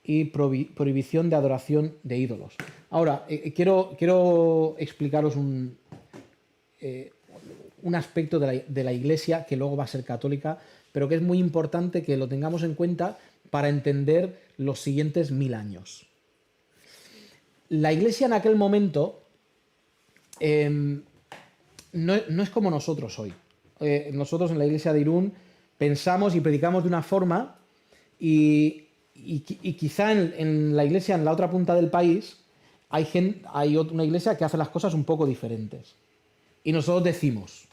y prohibición de adoración de ídolos. Ahora, quiero explicaros un aspecto de la Iglesia que luego va a ser católica, pero que es muy importante que lo tengamos en cuenta para entender los siguientes 1000 años. La Iglesia en aquel momento no es como nosotros hoy. Nosotros en la Iglesia de Irún pensamos y predicamos de una forma y quizá en la iglesia en la otra punta del país hay una iglesia que hace las cosas un poco diferentes. Y nosotros decimos,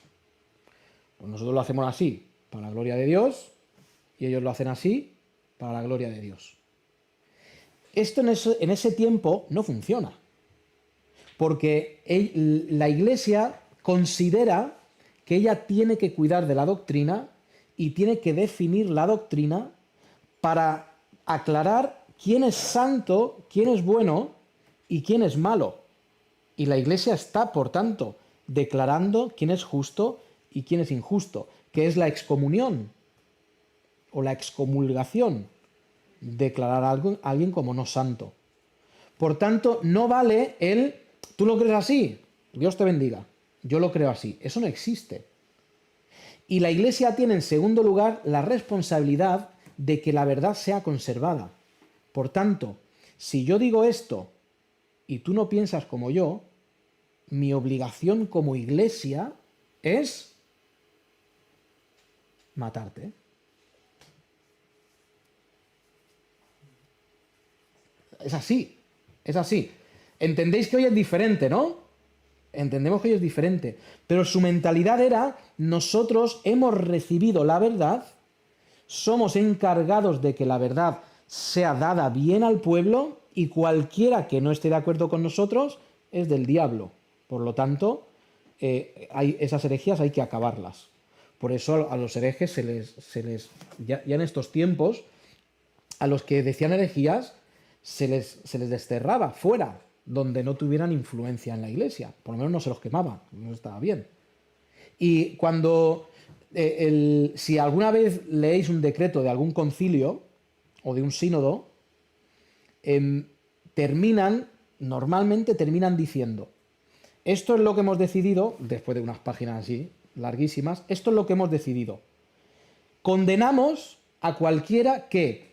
pues nosotros lo hacemos así, para la gloria de Dios, y ellos lo hacen así, para la gloria de Dios. Esto en ese tiempo no funciona, porque la Iglesia considera que ella tiene que cuidar de la doctrina y tiene que definir la doctrina para aclarar quién es santo, quién es bueno y quién es malo. Y la Iglesia está, por tanto, declarando quién es justo y quién es injusto, que es la excomunión o la excomulgación, declarar a alguien como no santo. Por tanto, no vale tú lo crees así, Dios te bendiga, yo lo creo así, eso no existe. Y la Iglesia tiene en segundo lugar la responsabilidad de que la verdad sea conservada. Por tanto, si yo digo esto y tú no piensas como yo, mi obligación como Iglesia es matarte. Es así, es así. Entendéis que hoy es diferente, ¿no? Entendemos que hoy es diferente. Pero su mentalidad era, nosotros hemos recibido la verdad, somos encargados de que la verdad sea dada bien al pueblo y cualquiera que no esté de acuerdo con nosotros es del diablo. Por lo tanto, esas herejías hay que acabarlas. Por eso a los herejes ya en estos tiempos, a los que decían herejías, se les desterraba fuera, donde no tuvieran influencia en la Iglesia. Por lo menos no se los quemaba, no estaba bien. Y cuando, si alguna vez leéis un decreto de algún concilio o de un sínodo, normalmente terminan diciendo, esto es lo que hemos decidido, después de unas páginas así, larguísimas, esto es lo que hemos decidido. Condenamos a cualquiera que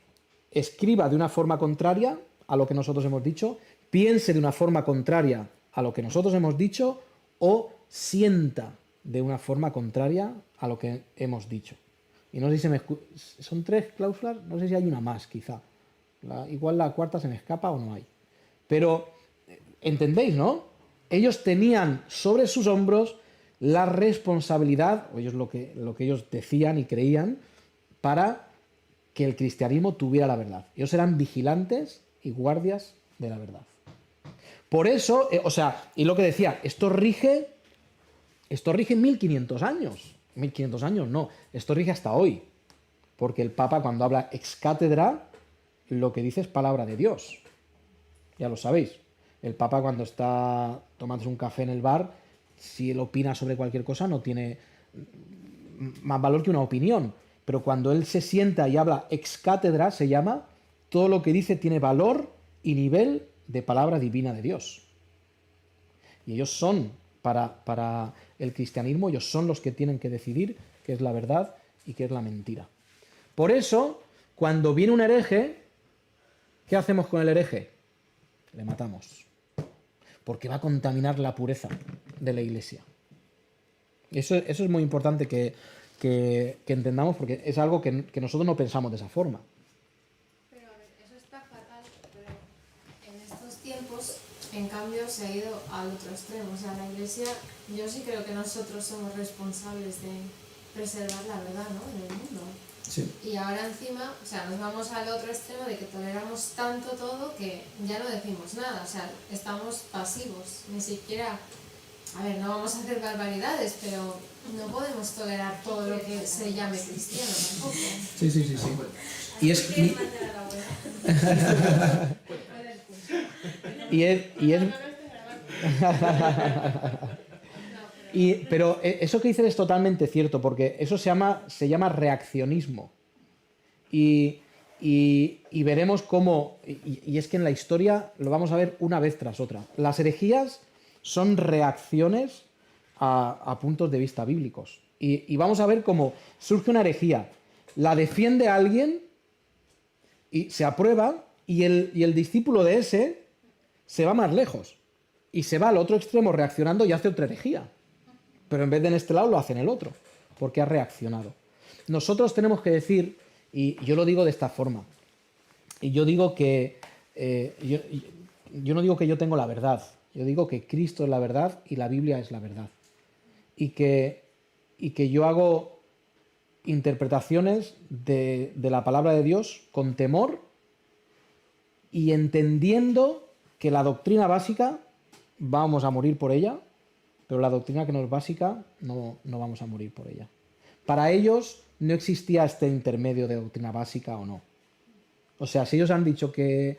escriba de una forma contraria a lo que nosotros hemos dicho, piense de una forma contraria a lo que nosotros hemos dicho o sienta de una forma contraria a lo que hemos dicho. Y no sé si son 3 cláusulas, no sé si hay una más quizá. Igual la cuarta se me escapa o no hay. Pero, ¿entendéis, no? Ellos tenían sobre sus hombros la responsabilidad, o ellos lo que ellos decían y creían, para que el cristianismo tuviera la verdad. Ellos eran vigilantes y guardias de la verdad. Por eso, y lo que decía, esto rige 1500 años. 1500 años no, esto rige hasta hoy. Porque el Papa, cuando habla ex cátedra, lo que dice es palabra de Dios. Ya lo sabéis. El Papa, cuando está tomándose un café en el bar, si él opina sobre cualquier cosa, no tiene más valor que una opinión. Pero cuando él se sienta y habla ex cátedra, se llama, todo lo que dice tiene valor y nivel de palabra divina de Dios. Y ellos son, para el cristianismo, ellos son los que tienen que decidir qué es la verdad y qué es la mentira. Por eso, cuando viene un hereje, ¿qué hacemos con el hereje? Le matamos. Porque va a contaminar la pureza de la Iglesia. Eso es muy importante que entendamos, porque es algo que nosotros no pensamos de esa forma. Pero a ver, eso está fatal, pero en estos tiempos, en cambio, se ha ido al otro extremo. O sea, la Iglesia, yo sí creo que nosotros somos responsables de preservar la verdad, ¿no?, en el mundo. Sí. Y ahora encima, o sea, nos vamos al otro extremo de que toleramos tanto todo que ya no decimos nada. O sea, estamos pasivos, ni siquiera... A ver, no vamos a hacer barbaridades, pero no podemos tolerar todo lo que se llame cristiano tampoco. Sí. Y es... Pero eso que dices es totalmente cierto, porque eso se llama reaccionismo. Y veremos cómo... Y es que en la historia lo vamos a ver una vez tras otra. Las herejías son reacciones a puntos de vista bíblicos. Y vamos a ver cómo surge una herejía, la defiende alguien y se aprueba, y el discípulo de ese se va más lejos y se va al otro extremo reaccionando y hace otra herejía. Pero en vez de en este lado lo hace en el otro, porque ha reaccionado. Nosotros tenemos que decir, y yo lo digo de esta forma, y yo digo que yo no digo que yo tengo la verdad, yo digo que Cristo es la verdad y la Biblia es la verdad. Y que yo hago interpretaciones de la palabra de Dios con temor y entendiendo que la doctrina básica vamos a morir por ella, pero la doctrina que no es básica no vamos a morir por ella. Para ellos no existía este intermedio de doctrina básica o no. O sea, si ellos han dicho que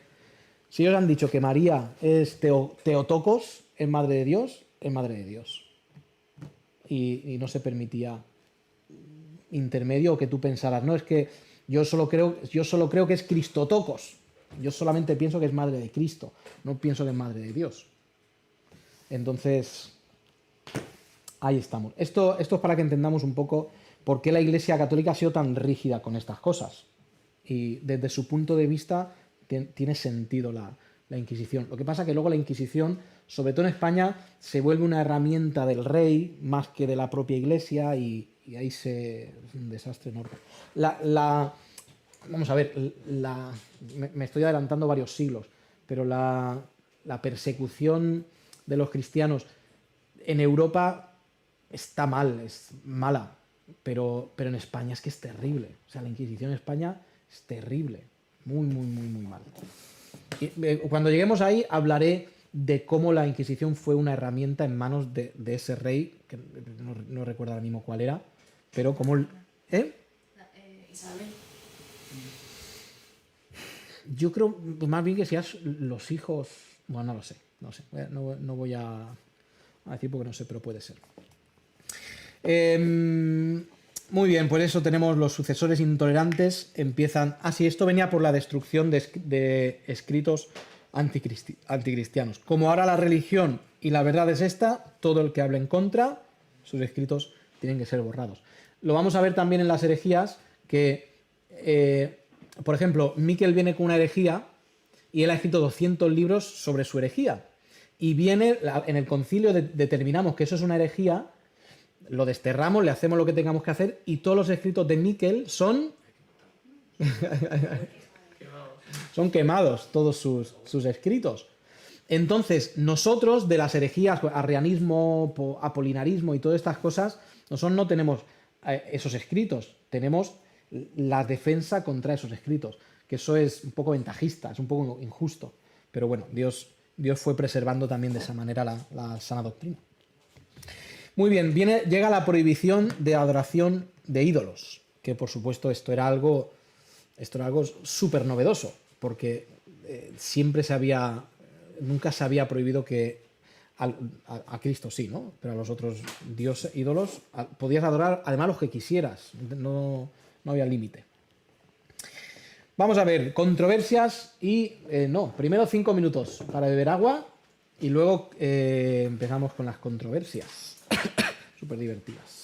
María es Teotocos, es madre de Dios, es madre de Dios. Y no se permitía intermedio o que tú pensaras, no, es que yo solo creo que es Cristotocos. Yo solamente pienso que es madre de Cristo, no pienso que es madre de Dios. Entonces, ahí estamos. Esto es para que entendamos un poco por qué la Iglesia Católica ha sido tan rígida con estas cosas. Y desde su punto de vista tiene sentido la Inquisición. Lo que pasa es que luego la Inquisición, sobre todo en España, se vuelve una herramienta del rey más que de la propia Iglesia y ahí es un desastre enorme. Vamos a ver, me estoy adelantando varios siglos, pero la persecución de los cristianos en Europa está mal, es mala, pero en España es que es terrible. O sea, la Inquisición en España es terrible, muy, muy, muy, muy mal. Y, cuando lleguemos ahí hablaré de cómo la Inquisición fue una herramienta en manos de ese rey, que no recuerdo ahora mismo cuál era, pero como... Isabel. Yo creo más bien que sean los hijos... Bueno, no lo sé, no voy a decir porque no sé, pero puede ser. Muy bien, por eso tenemos los sucesores intolerantes, empiezan... sí, esto venía por la destrucción de escritos anticristianos. Como ahora la religión y la verdad es esta, todo el que hable en contra, sus escritos tienen que ser borrados. Lo vamos a ver también en las herejías, que, por ejemplo, Miquel viene con una herejía y él ha escrito 200 libros sobre su herejía. Y viene, en el concilio determinamos que eso es una herejía, lo desterramos, le hacemos lo que tengamos que hacer y todos los escritos de Miquel son quemados, todos sus escritos. Entonces, nosotros de las herejías, arrianismo, apolinarismo y todas estas cosas, nosotros no tenemos esos escritos, tenemos la defensa contra esos escritos, que eso es un poco ventajista, es un poco injusto. Pero bueno, Dios fue preservando también de esa manera la sana doctrina. Muy bien, llega la prohibición de adoración de ídolos, que por supuesto esto era algo súper novedoso, porque nunca se había prohibido que a Cristo sí, ¿no? Pero a los otros ídolos podías adorar además los que quisieras, no había límite. Vamos a ver, controversias y... primero 5 minutos para beber agua y luego empezamos con las controversias. Súper divertidas.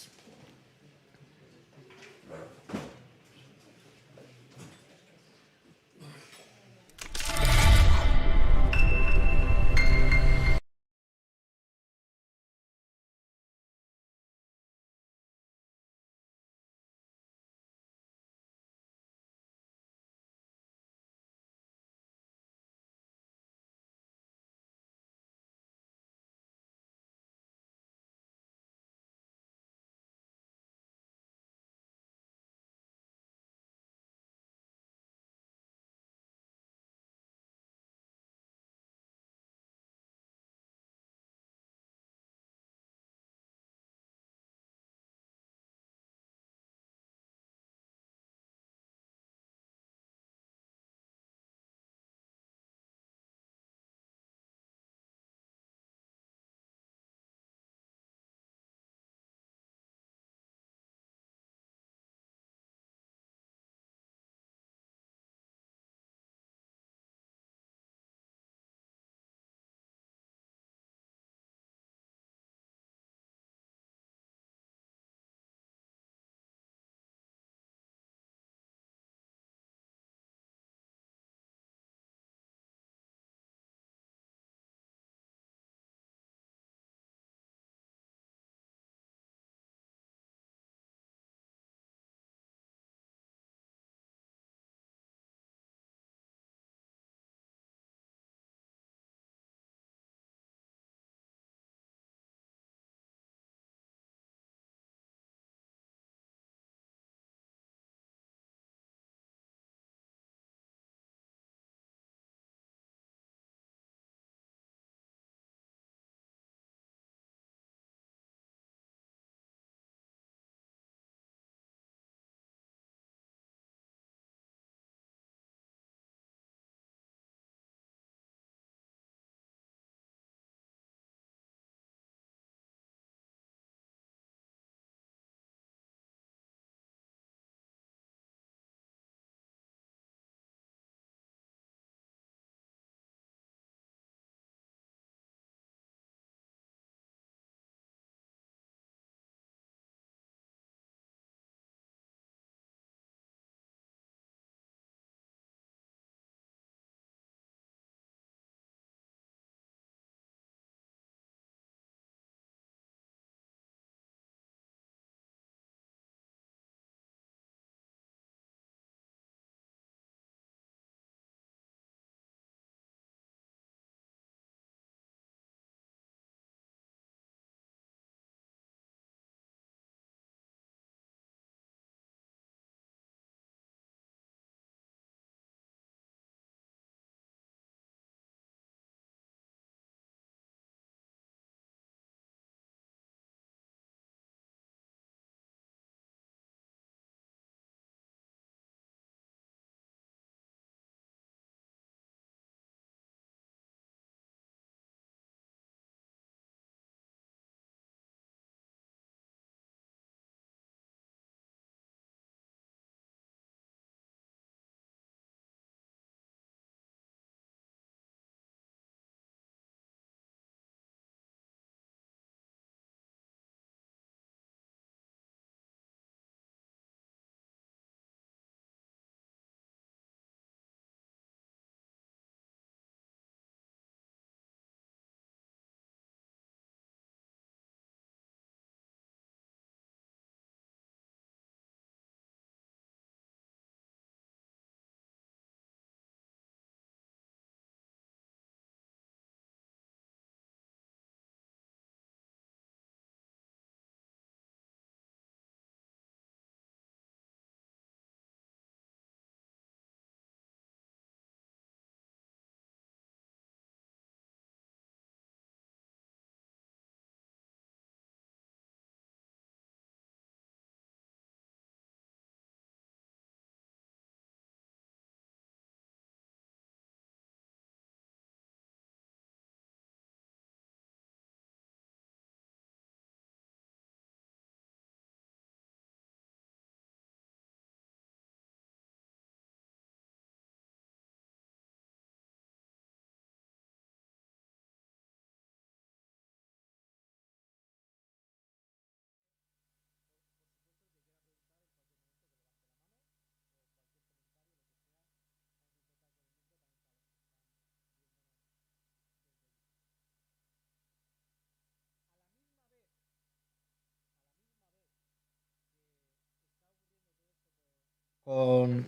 con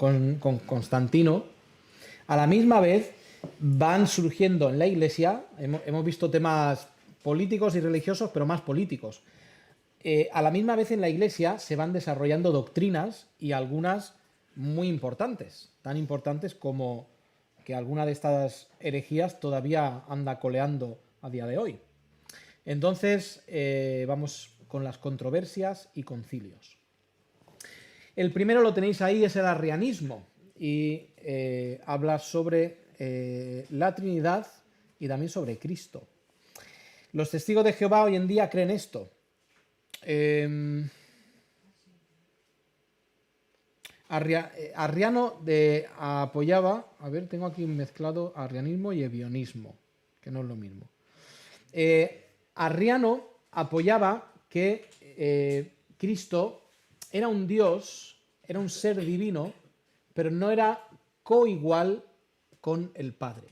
Constantino, a la misma vez van surgiendo en la Iglesia, hemos visto temas políticos y religiosos, pero más políticos. A la misma vez en la Iglesia se van desarrollando doctrinas y algunas muy importantes, tan importantes como que alguna de estas herejías todavía anda coleando a día de hoy. Entonces, vamos con las controversias y concilios. El primero lo tenéis ahí, es el arrianismo, y habla sobre la Trinidad y también sobre Cristo. Los testigos de Jehová hoy en día creen esto. Arriano apoyaba, a ver, tengo aquí mezclado arrianismo y ebionismo, que no es lo mismo. Arriano apoyaba que Cristo era un Dios, era un ser divino, pero no era coigual con el Padre.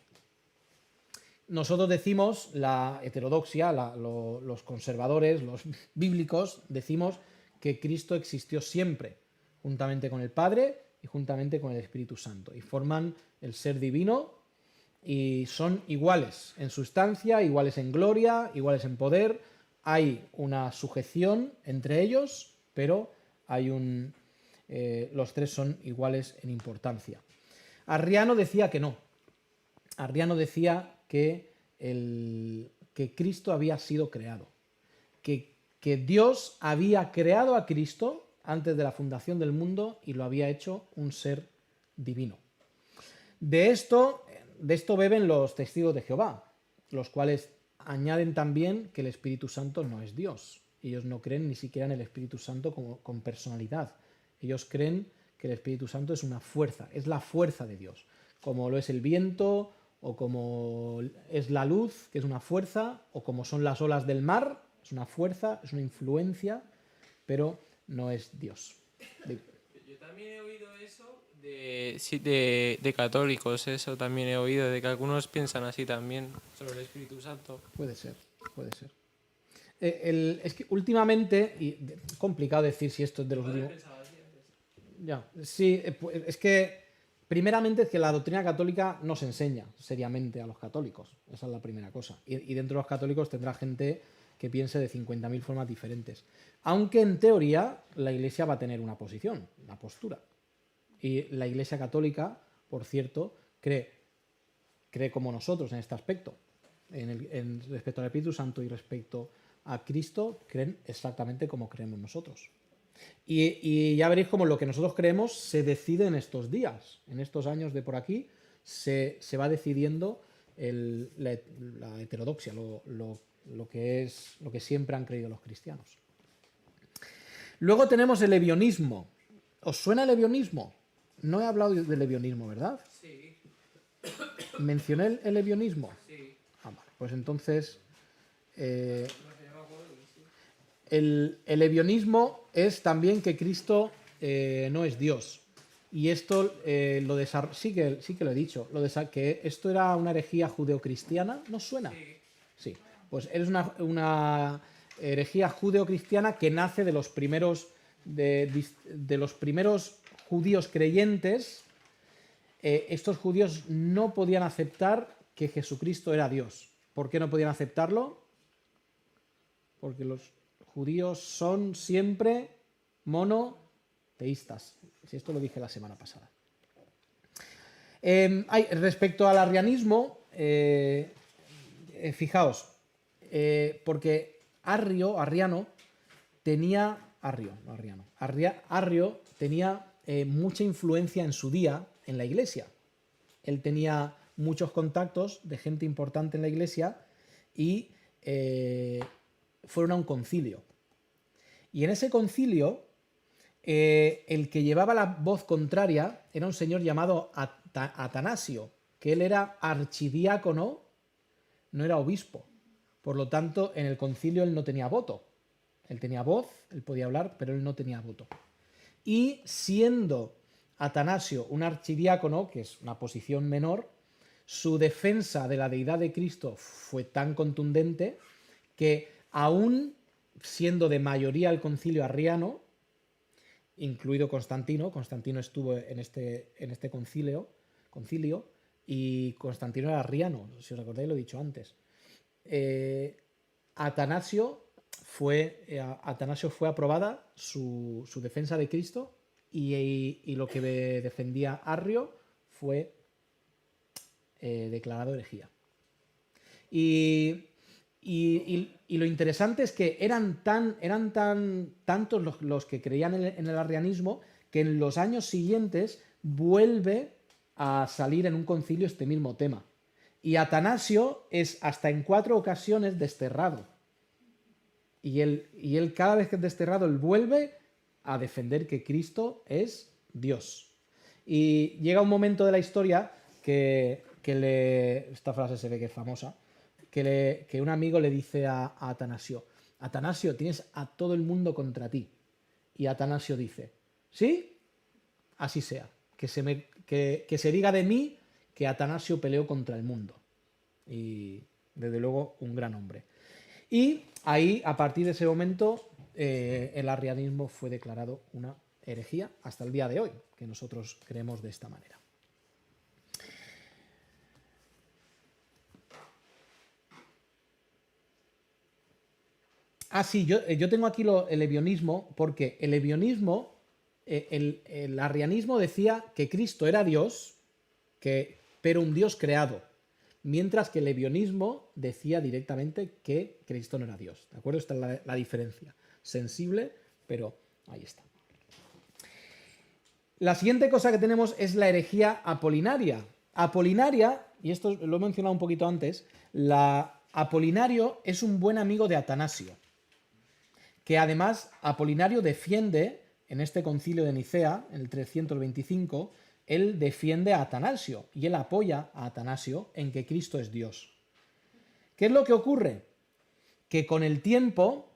Nosotros decimos, la heterodoxia, los conservadores, los bíblicos, decimos que Cristo existió siempre, juntamente con el Padre y juntamente con el Espíritu Santo, y forman el ser divino y son iguales en sustancia, iguales en gloria, iguales en poder. Hay una sujeción entre ellos, pero los tres son iguales en importancia. Arriano decía que no. Arriano decía que Cristo había sido creado, que Dios había creado a Cristo antes de la fundación del mundo y lo había hecho un ser divino. De esto beben los testigos de Jehová, los cuales añaden también que el Espíritu Santo no es Dios. Ellos no creen ni siquiera en el Espíritu Santo con personalidad. Ellos creen que el Espíritu Santo es una fuerza, es la fuerza de Dios, como lo es el viento, o como es la luz, que es una fuerza, o como son las olas del mar, es una fuerza, es una influencia, pero no es Dios. Yo también he oído eso de católicos, eso también he oído, de que algunos piensan así también sobre el Espíritu Santo. Puede ser, puede ser. Es que últimamente, y complicado decir si esto es de los últimos... Ya, sí, es que primeramente es que la doctrina católica no se enseña seriamente a los católicos, esa es la primera cosa. Y dentro de los católicos tendrá gente que piense de 50.000 formas diferentes. Aunque en teoría la Iglesia va a tener una posición, una postura. Y la Iglesia católica, por cierto, cree como nosotros en este aspecto. Respecto al Espíritu Santo y respecto a Cristo, creen exactamente como creemos nosotros. Y ya veréis cómo lo que nosotros creemos se decide en estos días, en estos años de por aquí, se va decidiendo la heterodoxia, lo que siempre han creído los cristianos. Luego tenemos el ebionismo. ¿Os suena el ebionismo? No he hablado del ebionismo, ¿verdad? Sí. ¿Mencioné el ebionismo? Sí. Vale, pues entonces... El ebionismo es también que Cristo no es Dios. Y esto sí que lo he dicho. Que esto era una herejía judeocristiana. ¿No suena? Sí. Pues es una herejía judeocristiana que nace de los primeros judíos creyentes. Estos judíos no podían aceptar que Jesucristo era Dios. ¿Por qué no podían aceptarlo? Porque los judíos son siempre monoteístas. Si esto lo dije la semana pasada. Respecto al arrianismo, fijaos, porque Arrio tenía mucha influencia en su día en la Iglesia. Él tenía muchos contactos de gente importante en la Iglesia y fueron a un concilio. Y en ese concilio, el que llevaba la voz contraria era un señor llamado Atanasio, que él era archidiácono, no era obispo. Por lo tanto, en el concilio él no tenía voto. Él tenía voz, él podía hablar, pero él no tenía voto. Y siendo Atanasio un archidiácono, que es una posición menor, su defensa de la deidad de Cristo fue tan contundente que aún siendo de mayoría el concilio arriano, incluido Constantino. Constantino estuvo en este concilio, y Constantino era arriano, si os acordáis, lo he dicho antes. Atanasio fue aprobada su defensa de Cristo, y lo que defendía Arrio fue declarado herejía. Y lo interesante es que eran tantos los que creían en el arrianismo, que en los años siguientes vuelve a salir en un concilio este mismo tema. Y Atanasio es hasta en 4 ocasiones desterrado. Y él cada vez que es desterrado, él vuelve a defender que Cristo es Dios. Y llega un momento de la historia que esta frase se ve que es famosa, que un amigo le dice a Atanasio: Atanasio, tienes a todo el mundo contra ti. Y Atanasio dice: sí, así sea, que se diga de mí que Atanasio peleó contra el mundo. Y desde luego un gran hombre. Y ahí, a partir de ese momento, el arrianismo fue declarado una herejía hasta el día de hoy, que nosotros creemos de esta manera. Sí, yo tengo aquí el ebionismo, porque el ebionismo, el arrianismo decía que Cristo era Dios, pero un Dios creado, mientras que el ebionismo decía directamente que Cristo no era Dios. ¿De acuerdo? Esta es la diferencia. Sensible, pero ahí está. La siguiente cosa que tenemos es la herejía apolinaria. Apolinaria, y esto lo he mencionado un poquito antes, Apolinario es un buen amigo de Atanasio, que además Apolinario defiende, en este concilio de Nicea, en el 325, él defiende a Atanasio y él apoya a Atanasio en que Cristo es Dios. ¿Qué es lo que ocurre? Que con el tiempo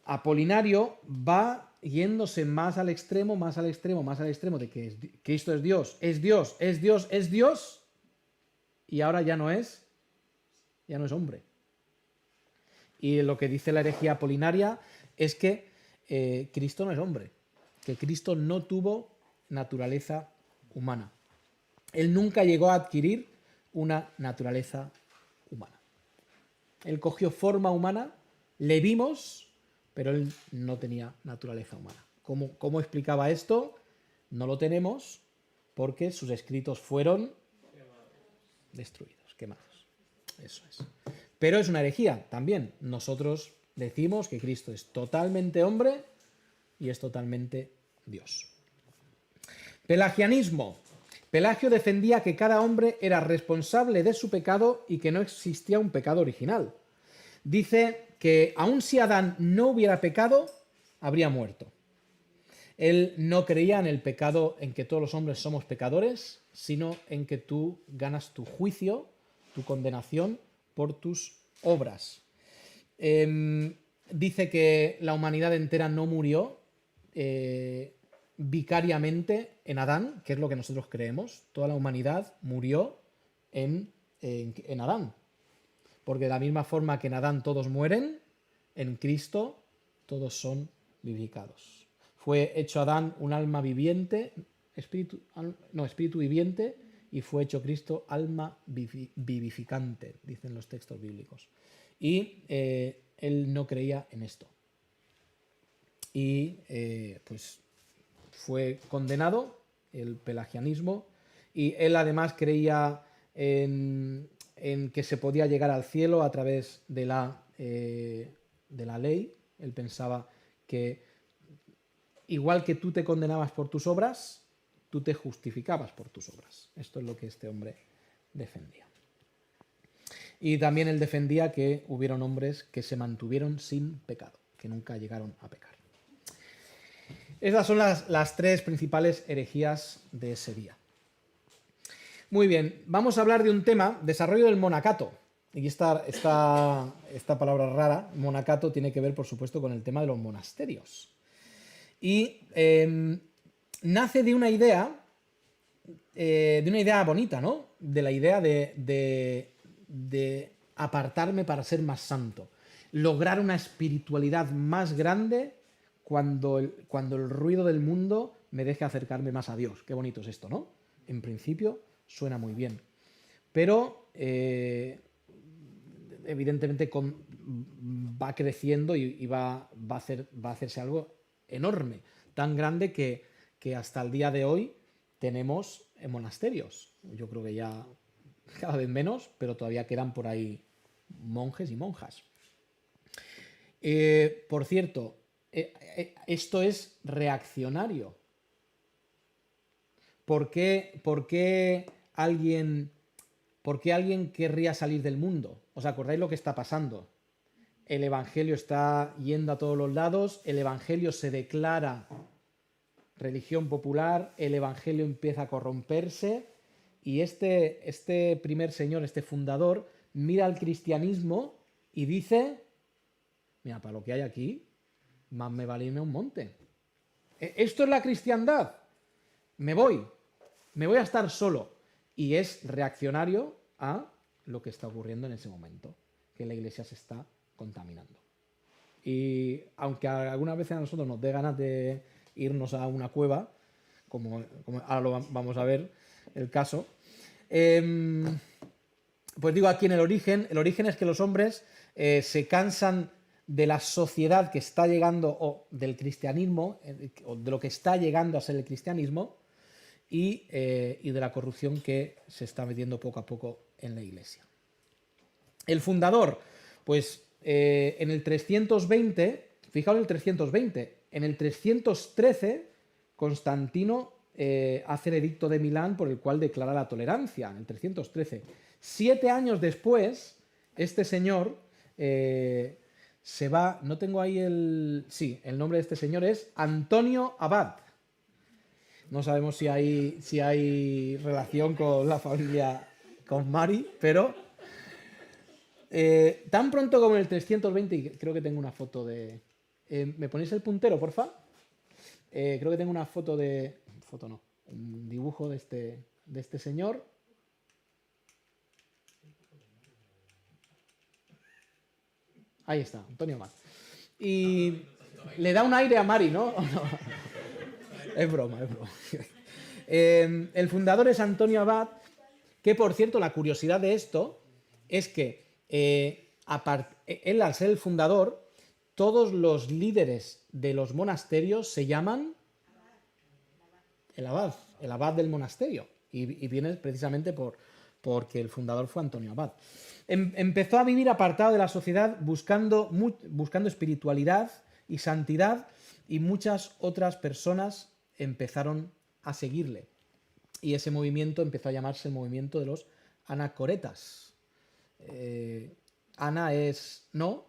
Apolinario va yéndose más al extremo, más al extremo, más al extremo de que Cristo es Dios, es Dios, es Dios, es Dios, y ahora ya no es hombre. Y lo que dice la herejía apolinaria es que Cristo no es hombre, que Cristo no tuvo naturaleza humana. Él nunca llegó a adquirir una naturaleza humana. Él cogió forma humana, le vimos, pero él no tenía naturaleza humana. ¿Cómo explicaba esto? No lo tenemos, porque sus escritos fueron destruidos, quemados. Eso es. Pero es una herejía también. Nosotros decimos que Cristo es totalmente hombre y es totalmente Dios. Pelagianismo. Pelagio defendía que cada hombre era responsable de su pecado y que no existía un pecado original. Dice que aun si Adán no hubiera pecado, habría muerto. Él no creía en el pecado, en que todos los hombres somos pecadores, sino en que tú ganas tu juicio, tu condenación por tus obras. Dice que la humanidad entera no murió vicariamente en Adán, que es lo que nosotros creemos. Toda la humanidad murió en Adán. Porque de la misma forma que en Adán todos mueren, en Cristo todos son vivificados. Fue hecho Adán un alma viviente, espíritu viviente, y fue hecho Cristo alma vivificante, dicen los textos bíblicos. Y él no creía en esto. Y pues fue condenado, el pelagianismo, y él además creía en que se podía llegar al cielo a través de la ley. Él pensaba que igual que tú te condenabas por tus obras, tú te justificabas por tus obras. Esto es lo que este hombre defendía. Y también él defendía que hubieron hombres que se mantuvieron sin pecado, que nunca llegaron a pecar. Esas son las 3 principales herejías de ese día. Muy bien, vamos a hablar de un tema, desarrollo del monacato. Y esta palabra rara, monacato, tiene que ver, por supuesto, con el tema de los monasterios. Y nace de una idea bonita, ¿no? De la idea de apartarme para ser más santo. Lograr una espiritualidad más grande cuando el ruido del mundo me deje acercarme más a Dios. Qué bonito es esto, ¿no? En principio suena muy bien. Pero evidentemente va creciendo y va a hacerse algo enorme, tan grande que hasta el día de hoy tenemos monasterios. Yo creo que ya cada vez menos, pero todavía quedan por ahí monjes y monjas. Por cierto, esto es reaccionario. ¿Por qué alguien querría salir del mundo? ¿Os acordáis lo que está pasando? El Evangelio está yendo a todos los lados, el Evangelio se declara religión popular, el Evangelio empieza a corromperse y este primer señor, este fundador, mira al cristianismo y dice, mira, para lo que hay aquí, más me vale irme a un monte. Esto es la cristiandad. Me voy a estar solo. Y es reaccionario a lo que está ocurriendo en ese momento, que la iglesia se está contaminando. Y aunque algunas veces a nosotros nos dé ganas de irnos a una cueva, como ahora vamos a ver el caso, pues digo aquí en el origen es que los hombres se cansan de la sociedad que está llegando, o del cristianismo, o de lo que está llegando a ser el cristianismo, y de la corrupción que se está metiendo poco a poco en la iglesia. El fundador, pues en el 320, fijaos en el 320, en el 313 Constantino hace el edicto de Milán por el cual declara la tolerancia, en el 313. 7 años después, este señor se va, no tengo ahí el nombre de este señor es Antonio Abad. No sabemos si hay relación con la familia, con Mari, pero tan pronto como en el 320, y creo que tengo una foto de... ¿Me ponéis el puntero, porfa? Creo que tengo una foto de... Foto no, un dibujo de este señor. Ahí está, Antonio Abad. Y le da un aire a Mari, ¿no? Es broma. El fundador es Antonio Abad, que por cierto, la curiosidad de esto es que él, al ser el fundador, todos los líderes de los monasterios se llaman el abad del monasterio. Y viene precisamente porque el fundador fue Antonio Abad. Empezó a vivir apartado de la sociedad buscando espiritualidad y santidad, y muchas otras personas empezaron a seguirle. Y ese movimiento empezó a llamarse el movimiento de los anacoretas. Ana es no,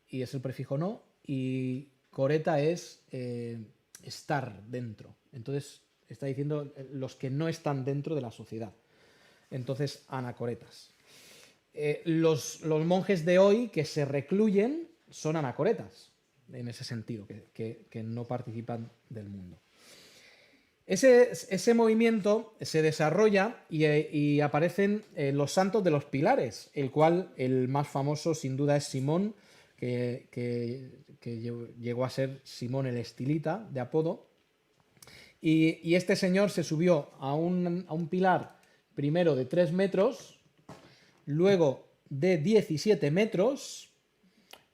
y es el prefijo no, y coreta es estar dentro. Entonces está diciendo los que no están dentro de la sociedad. Entonces, anacoretas. Los monjes de hoy que se recluyen son anacoretas, en ese sentido, que no participan del mundo. Ese movimiento se desarrolla y aparecen los santos de los pilares, el cual el más famoso sin duda es Simón, que llegó a ser Simón el Estilita de apodo. Y este señor se subió a un pilar primero de 3 metros, luego de 17 metros,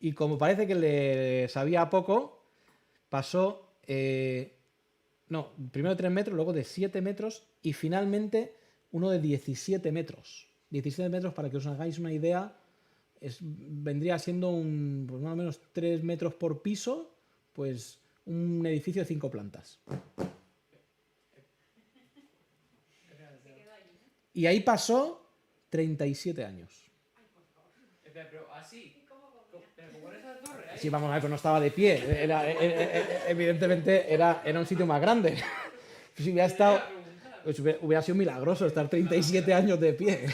y como parece que le sabía poco, pasó... primero de 3 metros, luego de 7 metros y finalmente uno de 17 metros. 17 metros, para que os hagáis una idea, vendría siendo pues más o menos 3 metros por piso, pues un edificio de 5 plantas. Y ahí pasó 37 años. Pero así, pero como en esa torre, ahí. Sí, vamos a ver, pero no estaba de pie. Evidentemente era un sitio más grande. Si hubiera estado, pues hubiera sido milagroso estar 37 años de pie.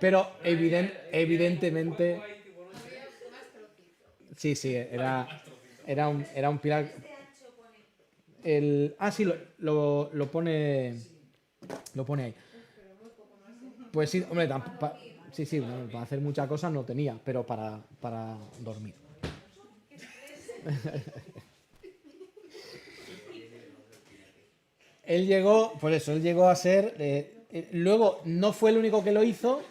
Pero evidentemente... Sí, era un pilar... Sí, lo pone ahí. Pues sí, hombre, sí, para hacer muchas cosas no tenía, pero para dormir. Él llegó, por eso, él llegó a ser... luego, no fue el único que lo hizo,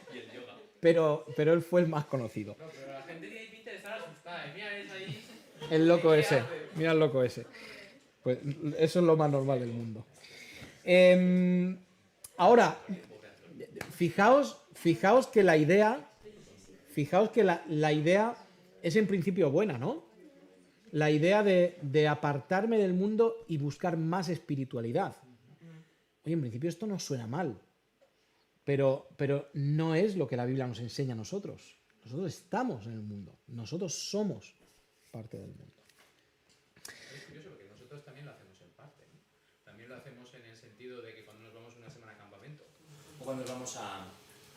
pero él fue el más conocido. No, pero la gente tiene pinta de estar asustada. Mira, ves ahí. El loco ese, mira el loco ese. Pues eso es lo más normal del mundo. Ahora, fijaos que la idea es en principio buena, ¿no? La idea de apartarme del mundo y buscar más espiritualidad. Oye, en principio esto no suena mal, pero no es lo que la Biblia nos enseña a nosotros. Nosotros estamos en el mundo, nosotros somos parte del mundo. Es curioso porque nosotros también lo hacemos en parte, ¿no? También lo hacemos en el sentido de que cuando nos vamos una semana a campamento o cuando nos vamos a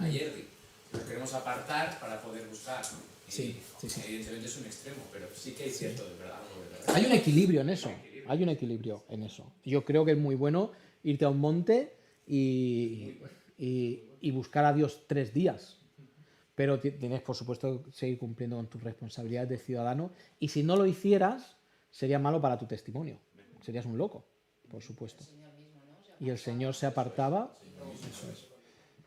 Yerri, nos queremos apartar para poder buscar, ¿no? Sí. Evidentemente es un extremo, pero sí que hay cierto de verdad. Algo de verdad. Hay un equilibrio en eso. Hay un equilibrio en eso. Yo creo que es muy bueno irte a un monte y buscar a Dios 3 días. Pero tienes, por supuesto, que seguir cumpliendo con tus responsabilidades de ciudadano. Y si no lo hicieras, sería malo para tu testimonio. Serías un loco, por supuesto. Y el Señor se apartaba. Eso es.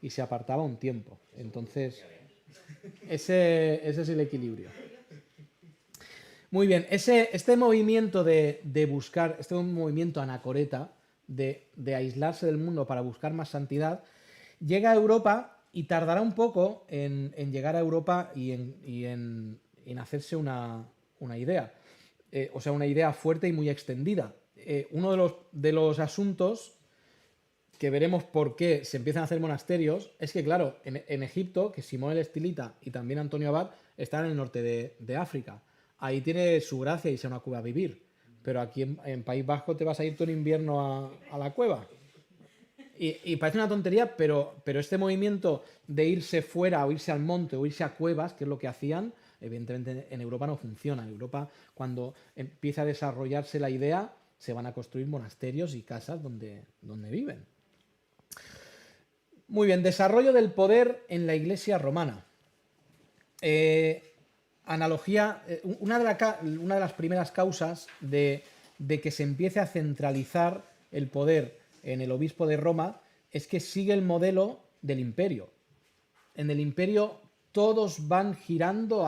Y se apartaba un tiempo. Entonces, ese es el equilibrio. Muy bien, este movimiento de buscar, este movimiento anacoreta, de aislarse del mundo para buscar más santidad, llega a Europa y tardará un poco en llegar a Europa y en hacerse una idea. O sea, una idea fuerte y muy extendida. Uno de los asuntos que veremos por qué se empiezan a hacer monasterios es que, claro, en Egipto, que Simón el Estilita y también Antonio Abad están en el norte de África. Ahí tiene su gracia irse a una cueva a vivir. Pero aquí en País Vasco te vas a ir todo el invierno a la cueva. Y parece una tontería, pero este movimiento de irse fuera o irse al monte o irse a cuevas, que es lo que hacían, evidentemente en Europa no funciona. En Europa, cuando empieza a desarrollarse la idea, se van a construir monasterios y casas donde viven. Muy bien, desarrollo del poder en la Iglesia romana. Analogía, una de las primeras causas de que se empiece a centralizar el poder en el obispo de Roma es que sigue el modelo del imperio. En el imperio todos van girando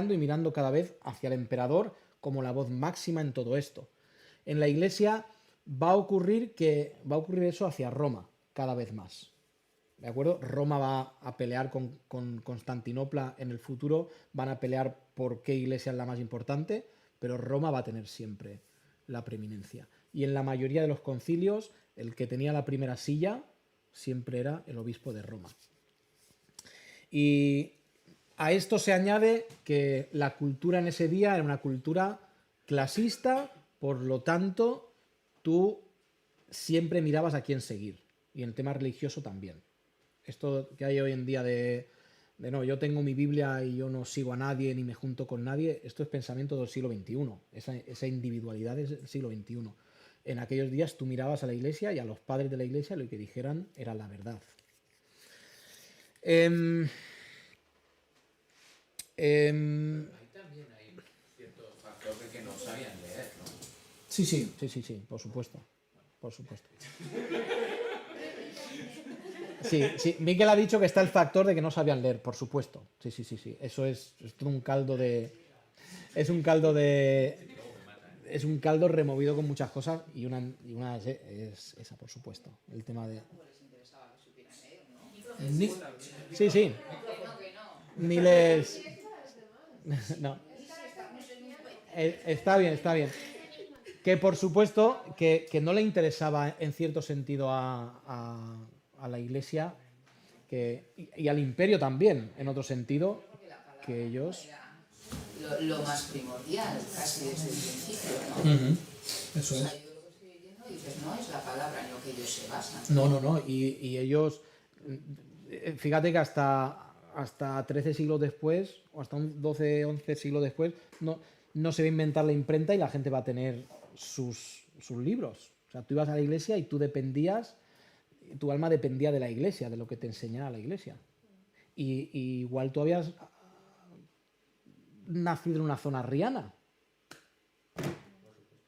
y mirando cada vez hacia el emperador como la voz máxima en todo esto. En la Iglesia va a ocurrir eso hacia Roma cada vez más. ¿De acuerdo? Roma va a pelear con Constantinopla en el futuro, van a pelear por qué iglesia es la más importante, pero Roma va a tener siempre la preeminencia. Y en la mayoría de los concilios, el que tenía la primera silla siempre era el obispo de Roma. Y a esto se añade que la cultura en ese día era una cultura clasista, por lo tanto, tú siempre mirabas a quién seguir. Y en el tema religioso también. Esto que hay hoy en día de no, yo tengo mi Biblia y yo no sigo a nadie ni me junto con nadie, esto es pensamiento del siglo XXI, esa individualidad es del siglo XXI. En aquellos días tú mirabas a la Iglesia y a los padres de la Iglesia lo que dijeran era la verdad. Ahí también hay cierto factor de que no sabían leer, ¿no? Sí, por supuesto. Por supuesto. Sí, Miquel ha dicho que está el factor de que no sabían leer, por supuesto. Sí. Eso es todo un caldo de... Es un caldo removido con muchas cosas y una es esa, por supuesto. El tema de... Sí. Ni les... No. Está bien. Que por supuesto que no le interesaba en cierto sentido a la Iglesia y al imperio también, en otro sentido, que ellos... Lo más primordial, casi desde el principio, ¿no? Eso es. O sea, yo lo que estoy leyendo y dices, no es la palabra en lo que ellos se basan. No. Y ellos, fíjate que hasta 13 siglos después, o hasta 12, 11 siglos después, no se va a inventar la imprenta y la gente va a tener sus libros. O sea, tú ibas a la Iglesia y tú dependías, tu alma dependía de la Iglesia, de lo que te enseñara la Iglesia. Y igual todavía nacido en una zona riana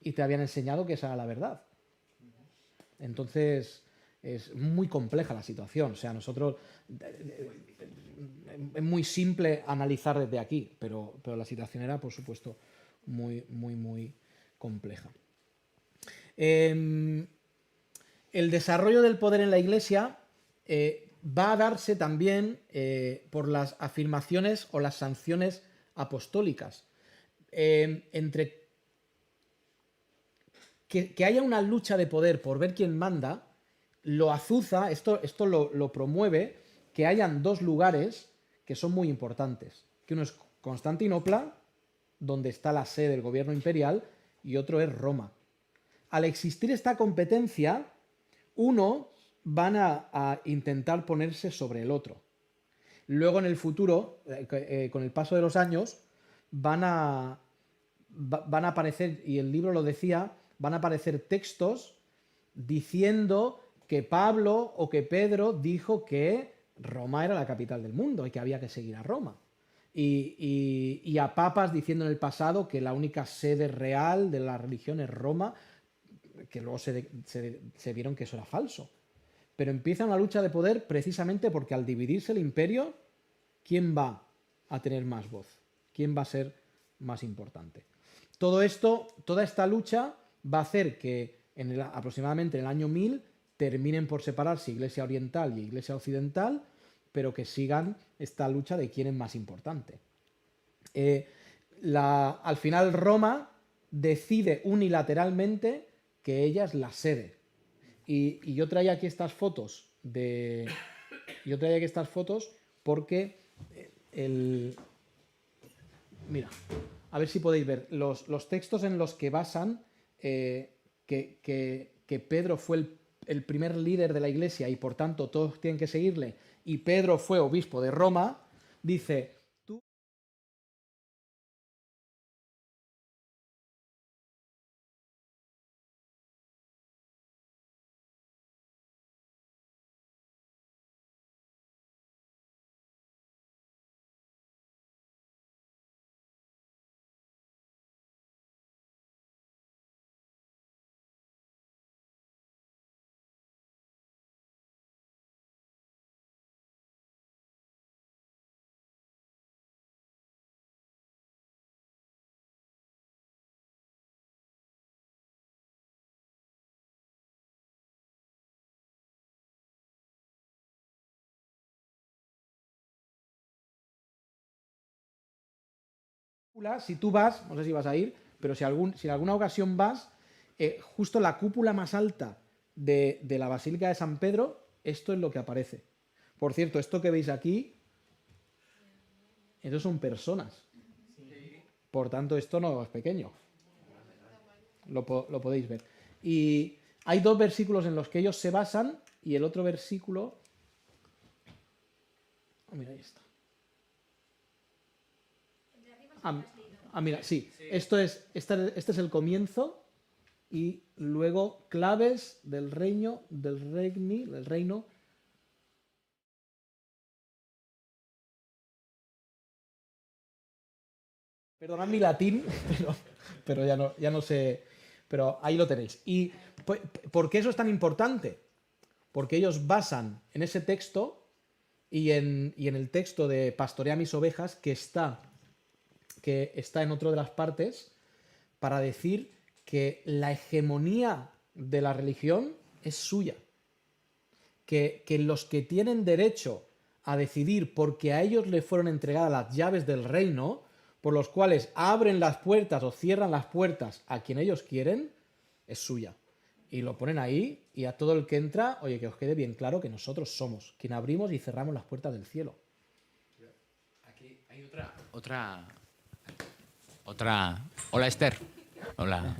y te habían enseñado que esa era la verdad. Entonces, es muy compleja la situación. O sea, nosotros... es muy simple analizar desde aquí, pero la situación era, por supuesto, muy, muy, muy compleja. El desarrollo del poder en la Iglesia va a darse también por las afirmaciones o las sanciones apostólicas. Entre que haya una lucha de poder por ver quién manda, lo azuza, esto lo promueve, que hayan dos lugares que son muy importantes. Que uno es Constantinopla, donde está la sede del gobierno imperial, y otro es Roma. Al existir esta competencia, uno van a intentar ponerse sobre el otro. Luego en el futuro, con el paso de los años, van a aparecer, y el libro lo decía, van a aparecer textos diciendo que Pablo o que Pedro dijo que Roma era la capital del mundo y que había que seguir a Roma. Y a papas diciendo en el pasado que la única sede real de la religión es Roma, que luego se vieron que eso era falso. Pero empieza una lucha de poder precisamente porque al dividirse el imperio, ¿quién va a tener más voz? ¿Quién va a ser más importante? Todo esto, toda esta lucha va a hacer que aproximadamente en el año 1000 terminen por separarse Iglesia Oriental y Iglesia Occidental, pero que sigan esta lucha de quién es más importante. Al final Roma decide unilateralmente que ella es la sede. Y yo traía aquí estas fotos porque mira, a ver si podéis ver los textos en los que basan que Pedro fue el primer líder de la Iglesia y por tanto todos tienen que seguirle, y Pedro fue obispo de Roma. Dice: tú si tú vas, no sé si vas a ir, pero si en alguna ocasión vas, justo la cúpula más alta de la Basílica de San Pedro, esto es lo que aparece. Por cierto, esto que veis aquí, estos son personas. Por tanto, esto no es pequeño. Lo podéis ver. Y hay dos versículos en los que ellos se basan, y el otro versículo... Oh, mira, ahí está. Mira, sí. Este es el comienzo, y luego claves del reino. Perdonad mi latín, pero ya no sé. Pero ahí lo tenéis. ¿Y por qué eso es tan importante? Porque ellos basan en ese texto y en el texto de Pastorea mis ovejas, que está en otra de las partes, para decir que la hegemonía de la religión es suya. Que los que tienen derecho a decidir, porque a ellos les fueron entregadas las llaves del reino, por los cuales abren las puertas o cierran las puertas a quien ellos quieren, es suya. Y lo ponen ahí, y a todo el que entra, oye, que os quede bien claro que nosotros somos quien abrimos y cerramos las puertas del cielo. Aquí hay otra... Hola, Esther. Hola.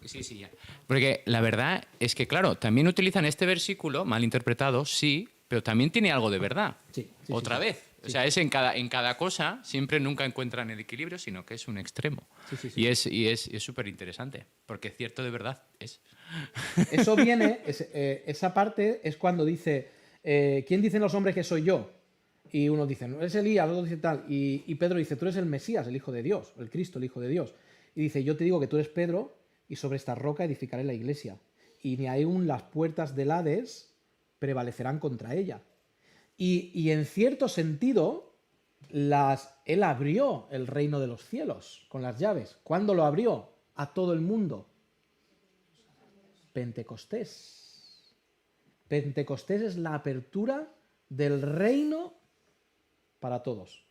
Sí, ya. Porque la verdad es que, claro, también utilizan este versículo, mal interpretado, sí, pero también tiene algo de verdad. Sí, Otra vez. Sí. O sea, es en cada cosa, siempre nunca encuentran el equilibrio, sino que es un extremo. Sí. Y es súper interesante, porque cierto de verdad es. Eso viene, esa parte es cuando dice, ¿quién dicen los hombres que soy yo? Y uno dice, no, es Elías, otro dice tal. Y Pedro dice, tú eres el Mesías, el Hijo de Dios, el Cristo, el Hijo de Dios. Y dice, yo te digo que tú eres Pedro y sobre esta roca edificaré la iglesia. Y ni aún las puertas del Hades prevalecerán contra ella. Y en cierto sentido, él abrió el reino de los cielos con las llaves. ¿Cuándo lo abrió? A todo el mundo. Pentecostés. Pentecostés es la apertura del reino para todos.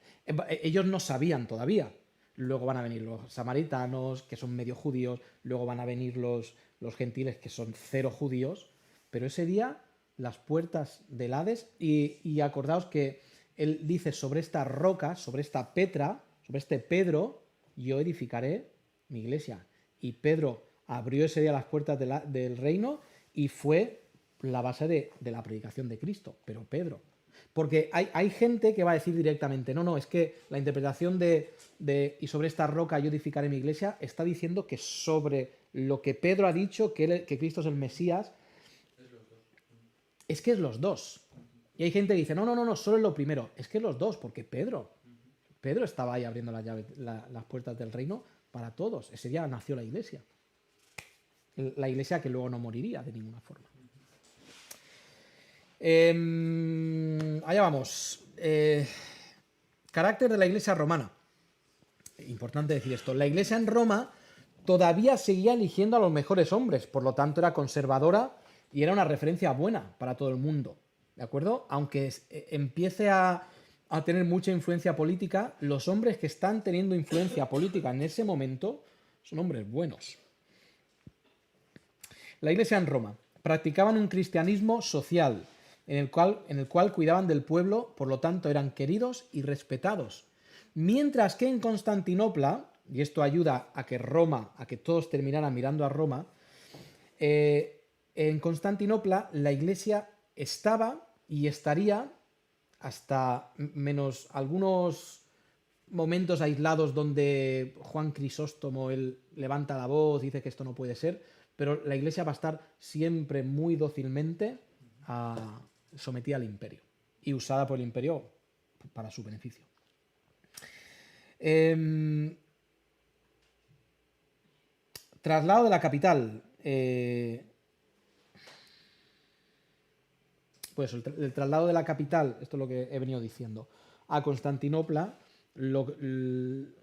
Ellos no sabían todavía. Luego van a venir los samaritanos, que son medio judíos, luego van a venir los gentiles, que son cero judíos, pero ese día las puertas del Hades, y acordaos que él dice, sobre esta roca, sobre esta Petra, sobre este Pedro, yo edificaré mi iglesia. Y Pedro abrió ese día las puertas del reino y fue la base de la predicación de Cristo, pero Pedro. Porque hay gente que va a decir directamente, no, es que la interpretación y sobre esta roca yo edificaré mi iglesia, está diciendo que sobre lo que Pedro ha dicho, que Cristo es el Mesías, es que es los dos. Y hay gente que dice, no, solo es lo primero. Es que es los dos, porque Pedro estaba ahí abriendo las puertas del reino para todos. Ese día nació la iglesia. La iglesia que luego no moriría de ninguna forma. Allá vamos. Carácter de la iglesia romana. Importante decir esto. La iglesia en Roma todavía seguía eligiendo a los mejores hombres, por lo tanto era conservadora y era una referencia buena para todo el mundo. ¿De acuerdo? Aunque empiece a tener mucha influencia política, los hombres que están teniendo influencia política en ese momento son hombres buenos. La iglesia en Roma. Practicaban un cristianismo social, en el cual cuidaban del pueblo, por lo tanto eran queridos y respetados. Mientras que en Constantinopla, y esto ayuda a que todos terminaran mirando a Roma, en Constantinopla la iglesia estaba y estaría, hasta menos algunos momentos aislados donde Juan Crisóstomo él levanta la voz, dice que esto no puede ser, pero la iglesia va a estar siempre muy dócilmente sometida al imperio y usada por el imperio para su beneficio. Traslado de la capital. Pues el traslado de la capital, esto es lo que he venido diciendo, a Constantinopla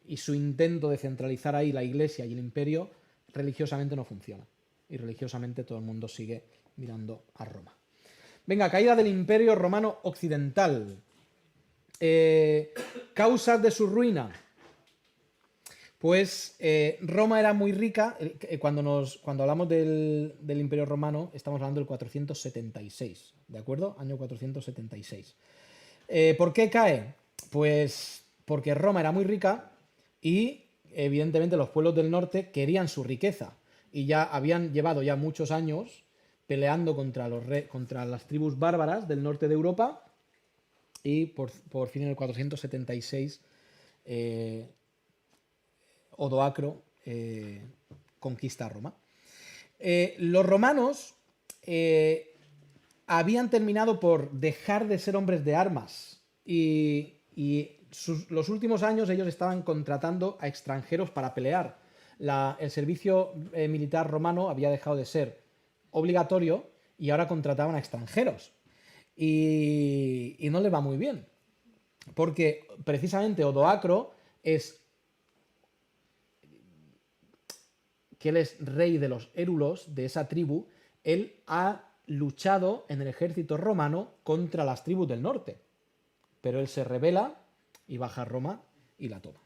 y su intento de centralizar ahí la iglesia y el imperio, religiosamente no funciona. Y religiosamente todo el mundo sigue mirando a Roma. Venga, caída del Imperio Romano Occidental. Causas de su ruina. Pues Roma era muy rica. Cuando hablamos del Imperio Romano, estamos hablando del 476, ¿de acuerdo? Año 476. ¿Por qué cae? Pues porque Roma era muy rica y, evidentemente, los pueblos del norte querían su riqueza y ya habían llevado ya muchos años peleando contra las tribus bárbaras del norte de Europa y por fin en el 476 Odoacro conquista Roma. Los romanos habían terminado por dejar de ser hombres de armas y los últimos años ellos estaban contratando a extranjeros para pelear. El servicio militar romano había dejado de ser obligatorio y ahora contrataban a extranjeros. Y no le va muy bien, porque precisamente Odoacro que él es rey de los érulos, de esa tribu, él ha luchado en el ejército romano contra las tribus del norte. Pero él se rebela y baja a Roma y la toma.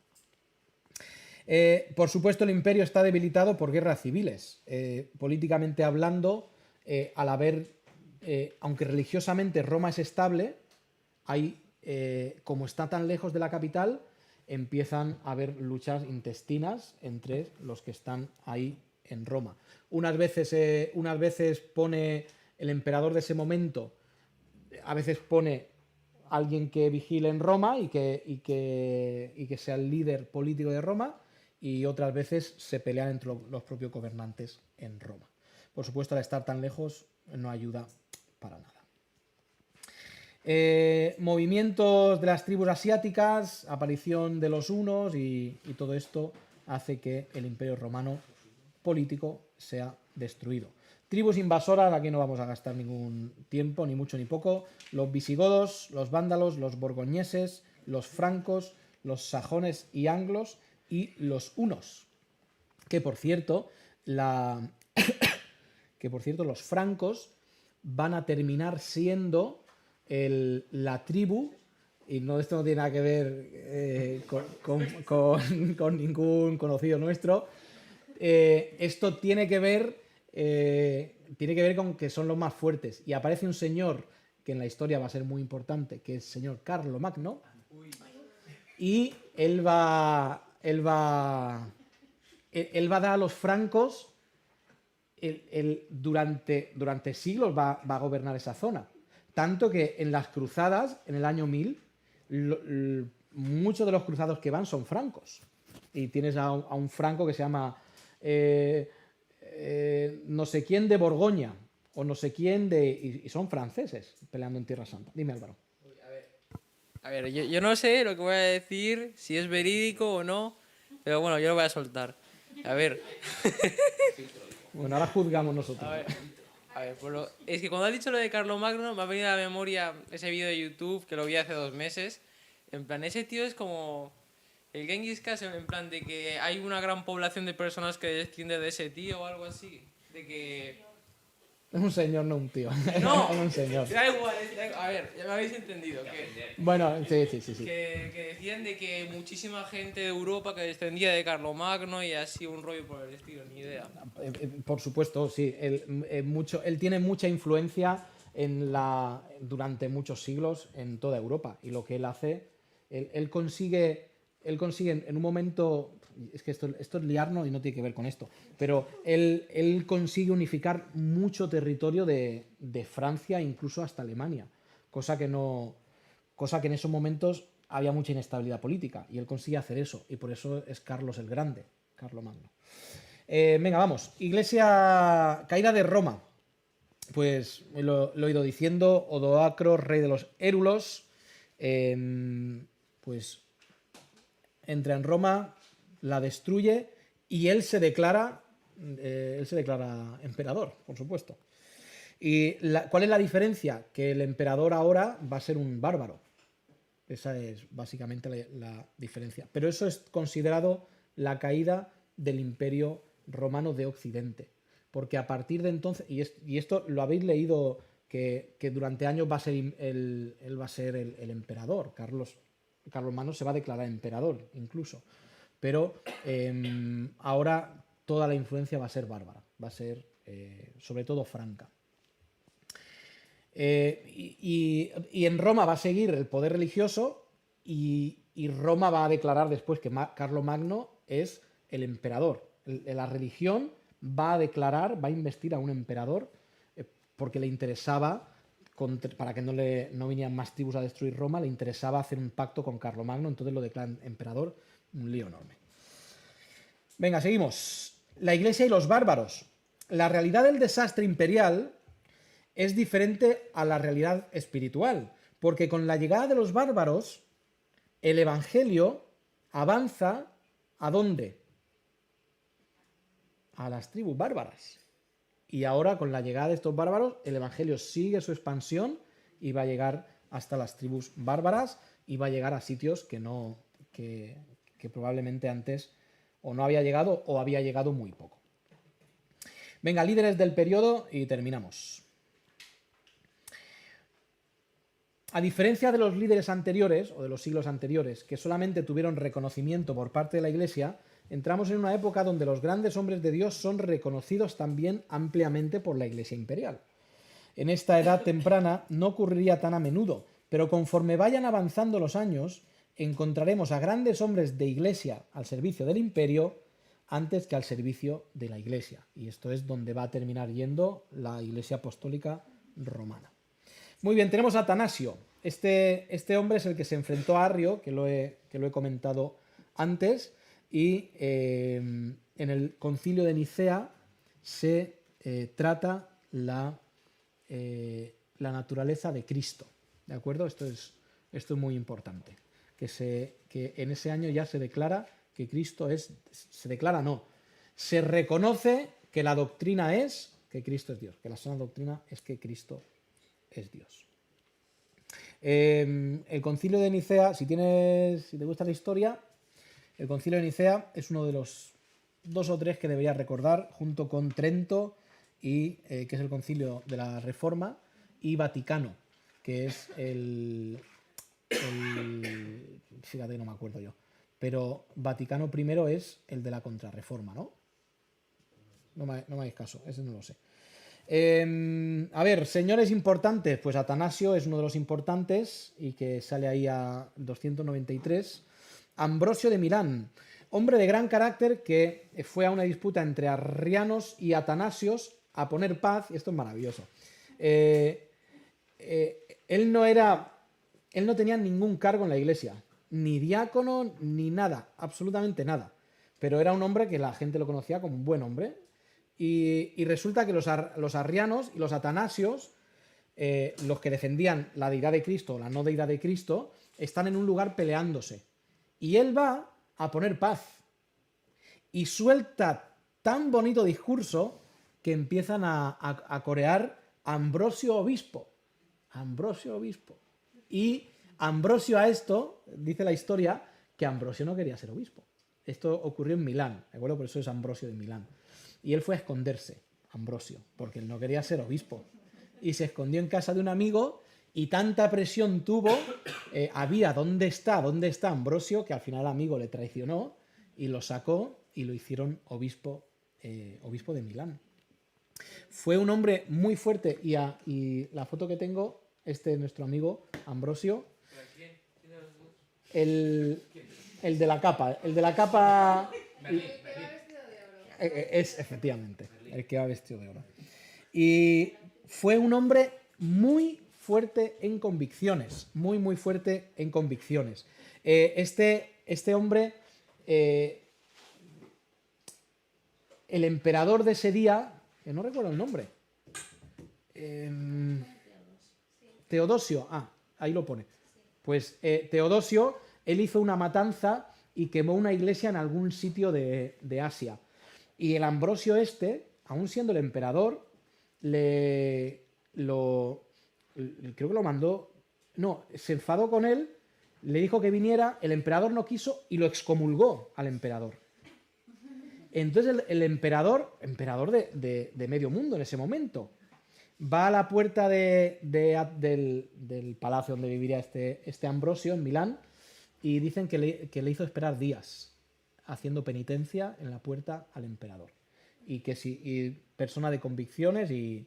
Por supuesto, el imperio está debilitado por guerras civiles. Políticamente hablando, aunque religiosamente Roma es estable, como está tan lejos de la capital, empiezan a haber luchas intestinas entre los que están ahí en Roma. Unas veces pone el emperador de ese momento, a veces pone alguien que vigile en Roma y que sea el líder político de Roma, y otras veces se pelean entre los propios gobernantes en Roma. Por supuesto, al estar tan lejos no ayuda para nada. Movimientos de las tribus asiáticas, aparición de los hunos y todo esto hace que el Imperio Romano político sea destruido. Tribus invasoras, aquí no vamos a gastar ningún tiempo, ni mucho ni poco. Los visigodos, los vándalos, los borgoñeses, los francos, los sajones y anglos y los hunos. Que por cierto, los francos van a terminar siendo la tribu, y no, esto no tiene nada que ver con ningún conocido nuestro. Esto tiene que ver con que son los más fuertes. Y aparece un señor que en la historia va a ser muy importante, que es el señor Carlomagno. Y él va a dar a los francos, durante siglos va a gobernar esa zona. Tanto que en las cruzadas, en el año 1000, muchos de los cruzados que van son francos. Y tienes a un franco que se llama no sé quién de Borgoña, o no sé quién y son franceses peleando en Tierra Santa. Dime, Álvaro. A ver, yo no sé lo que voy a decir, si es verídico o no, pero bueno, yo lo voy a soltar. A ver. Bueno, ahora juzgamos nosotros. A ver, es que cuando has dicho lo de Carlomagno me ha venido a la memoria ese vídeo de YouTube que lo vi hace 2 meses. En plan, ese tío es como el Genghis Khan, en plan de que hay una gran población de personas que desciende de ese tío o algo así. De que... Es un señor, no un tío. No, Es un señor. da igual, a ver, ya me habéis entendido. Bueno, sí. Que decían de que muchísima gente de Europa que descendía de Carlomagno y así un rollo por el estilo, ni idea. Por supuesto, sí. Él tiene mucha influencia durante muchos siglos en toda Europa. Y lo que él hace, él consigue en un momento, es que esto es liarnos y no tiene que ver con esto, pero él consigue unificar mucho territorio de Francia, incluso hasta Alemania, cosa que en esos momentos había mucha inestabilidad política, y él consigue hacer eso, y por eso es Carlos el Grande, Carlomagno. Venga, vamos. Caída de Roma. Pues lo he ido diciendo. Odoacro, rey de los érulos, pues entra en Roma, la destruye y él se declara emperador, por supuesto. ¿Y cuál es la diferencia? Que el emperador ahora va a ser un bárbaro. Esa es básicamente la diferencia. Pero eso es considerado la caída del Imperio Romano de Occidente. Porque a partir de entonces, y esto lo habéis leído, que durante años va a ser él va a ser el emperador. Carlomagno se va a declarar emperador incluso. Pero ahora toda la influencia va a ser bárbara. Va a ser sobre todo franca. Y en Roma va a seguir el poder religioso y Roma va a declarar después que Carlomagno es el emperador. La religión va a investir a un emperador porque le interesaba, para que no vinieran más tribus a destruir Roma, le interesaba hacer un pacto con Carlomagno, entonces lo declaran emperador, un lío enorme. Venga, seguimos. La Iglesia y los bárbaros. La realidad del desastre imperial es diferente a la realidad espiritual, porque con la llegada de los bárbaros, el Evangelio avanza ¿a dónde? A las tribus bárbaras. Y ahora, con la llegada de estos bárbaros, el Evangelio sigue su expansión y va a llegar hasta las tribus bárbaras y va a llegar a sitios que probablemente antes o no había llegado o había llegado muy poco. Venga, líderes del periodo y terminamos. A diferencia de los líderes anteriores, o de los siglos anteriores, que solamente tuvieron reconocimiento por parte de la Iglesia, entramos en una época donde los grandes hombres de Dios son reconocidos también ampliamente por la Iglesia imperial. En esta edad temprana no ocurriría tan a menudo, pero conforme vayan avanzando los años, encontraremos a grandes hombres de Iglesia al servicio del imperio antes que al servicio de la Iglesia. Y esto es donde va a terminar yendo la Iglesia apostólica romana. Muy bien, tenemos a Atanasio. Este hombre es el que se enfrentó a Arrio, que lo he comentado antes, y en el concilio de Nicea se trata la naturaleza de Cristo. ¿De acuerdo? Esto es muy importante. Que en ese año ya se declara que Cristo es... Se declara no. Se reconoce que la doctrina es que Cristo es Dios. Que la sana doctrina es que Cristo es Dios. El concilio de Nicea, si te gusta la historia, el concilio de Nicea es uno de los 2 o 3 que deberías recordar, junto con Trento, que es el concilio de la Reforma, y Vaticano, que es fíjate, no me acuerdo yo, pero Vaticano I es el de la Contrarreforma, ¿no? No me hagáis caso, ese no lo sé. A ver, señores importantes, pues Atanasio es uno de los importantes y que sale ahí a 293. Ambrosio de Milán, hombre de gran carácter que fue a una disputa entre arrianos y atanasios a poner paz, y esto es maravilloso. Él no tenía ningún cargo en la iglesia, ni diácono, ni nada, absolutamente nada, pero era un hombre que la gente lo conocía como un buen hombre. Y resulta que los arrianos y los atanasios, los que defendían la deidad de Cristo o la no deidad de Cristo, están en un lugar peleándose. Y él va a poner paz. Y suelta tan bonito discurso que empiezan a corear Ambrosio Obispo. Ambrosio Obispo. Y Ambrosio a esto, dice la historia, que Ambrosio no quería ser obispo. Esto ocurrió en Milán, ¿de acuerdo? Por eso es Ambrosio de Milán. Y él fue a esconderse, Ambrosio, porque él no quería ser obispo. Y se escondió en casa de un amigo y tanta presión tuvo, había, ¿dónde está Ambrosio? Que al final el amigo le traicionó y lo sacó y lo hicieron obispo de Milán. Fue un hombre muy fuerte y la foto que tengo, nuestro amigo Ambrosio, el de la capa, es efectivamente el que va vestido de oro. Y fue un hombre muy fuerte en convicciones, muy fuerte en convicciones. Este hombre, el emperador de ese día, que no recuerdo el nombre, Teodosio, ahí lo pone. Pues Teodosio, él hizo una matanza y quemó una iglesia en algún sitio de Asia. Y el Ambrosio aún siendo el emperador, creo que lo mandó, no, se enfadó con él, le dijo que viniera, el emperador no quiso y lo excomulgó al emperador. Entonces el emperador de medio mundo en ese momento, va a la puerta del palacio donde viviría este Ambrosio en Milán y dicen que le hizo esperar días haciendo penitencia en la puerta al emperador. Y persona de convicciones y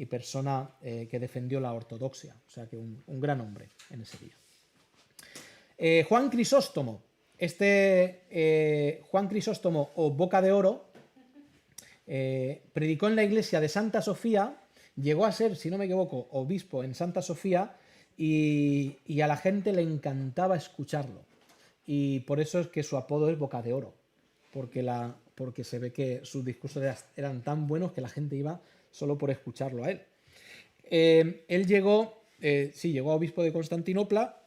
persona que defendió la ortodoxia. O sea que un gran hombre en ese día. Juan Crisóstomo. Juan Crisóstomo o Boca de Oro predicó en la iglesia de Santa Sofía, llegó a ser, si no me equivoco, obispo en Santa Sofía y a la gente le encantaba escucharlo. Y por eso es que su apodo es Boca de Oro, porque se ve que sus discursos eran tan buenos que la gente iba solo por escucharlo a él. Él llegó a obispo de Constantinopla,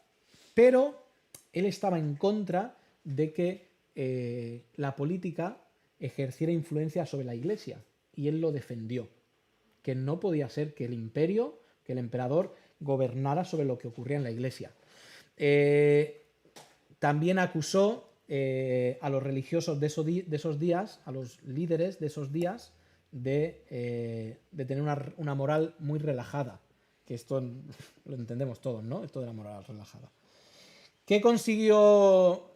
pero él estaba en contra de que la política ejerciera influencia sobre la iglesia, y él lo defendió, que no podía ser que el imperio, que el emperador gobernara sobre lo que ocurría en la iglesia. También acusó a los religiosos de esos días, a los líderes de esos días, de tener una moral muy relajada, que esto lo entendemos todos, ¿no? Esto de la moral relajada. ¿Qué consiguió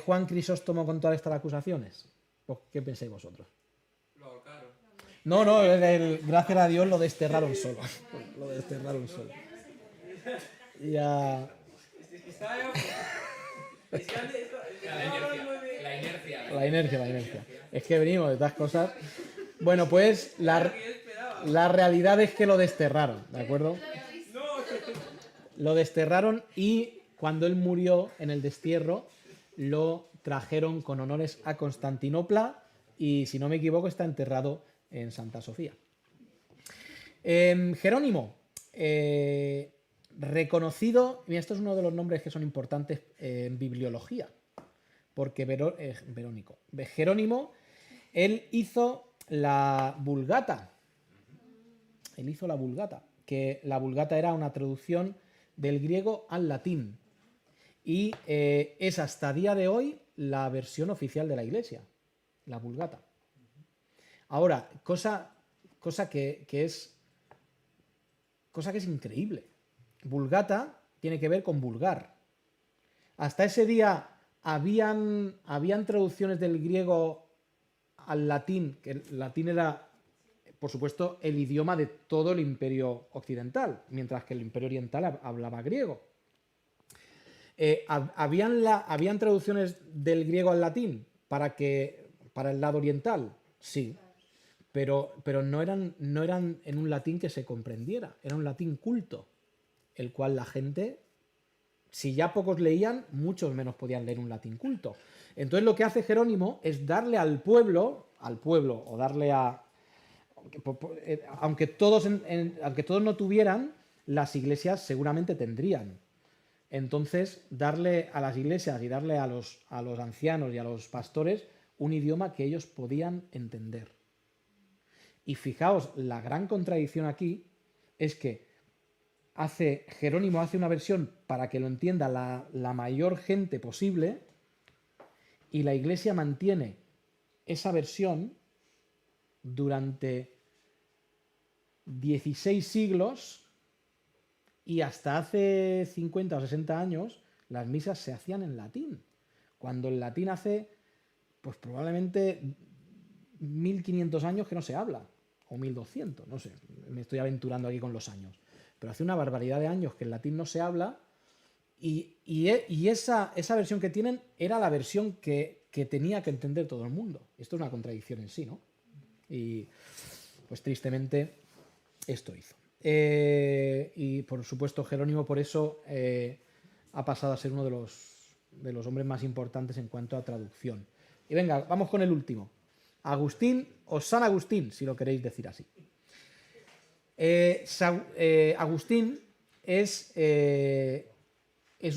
Juan Crisóstomo con todas estas acusaciones? Pues, ¿qué pensáis vosotros? Lo ahorcaron. No, gracias a Dios lo desterraron solo. Lo desterraron solo. Ya... La inercia. Es que venimos de estas cosas. Bueno, pues la realidad es que lo desterraron, ¿de acuerdo? Lo desterraron y cuando él murió en el destierro lo trajeron con honores a Constantinopla y, si no me equivoco, está enterrado en Santa Sofía. Jerónimo. reconocido, mira, esto es uno de los nombres que son importantes en bibliología, porque Jerónimo, él hizo la Vulgata. Él hizo la Vulgata, que la Vulgata era una traducción del griego al latín. Y es hasta día de hoy la versión oficial de la Iglesia, la Vulgata. Ahora, cosa que es increíble. Vulgata tiene que ver con vulgar. Hasta ese día habían traducciones del griego al latín, que el latín era, por supuesto, el idioma de todo el imperio occidental, mientras que el imperio oriental hablaba griego. ¿Habían traducciones del griego al latín para el lado oriental? Sí. Pero no eran en un latín que se comprendiera, era un latín culto, el cual la gente, si ya pocos leían, muchos menos podían leer un latín culto. Entonces lo que hace Jerónimo es darle al pueblo, o darle a... Aunque todos no tuvieran, las iglesias seguramente tendrían. Entonces, darle a las iglesias y darle a los ancianos y a los pastores un idioma que ellos podían entender. Y fijaos, la gran contradicción aquí es que Jerónimo hace una versión para que lo entienda la mayor gente posible, y la Iglesia mantiene esa versión durante 16 siglos, y hasta hace 50 o 60 años las misas se hacían en latín, cuando el latín hace pues probablemente 1500 años que no se habla, o 1200, no sé, me estoy aventurando aquí con los años, pero hace una barbaridad de años que el latín no se habla, y esa versión que tienen era la versión que tenía que entender todo el mundo. Esto es una contradicción en sí, ¿no? Y pues tristemente esto hizo. Y por supuesto Jerónimo por eso ha pasado a ser uno de los hombres más importantes en cuanto a traducción. Y venga, vamos con el último. Agustín o San Agustín, si lo queréis decir así. Agustín es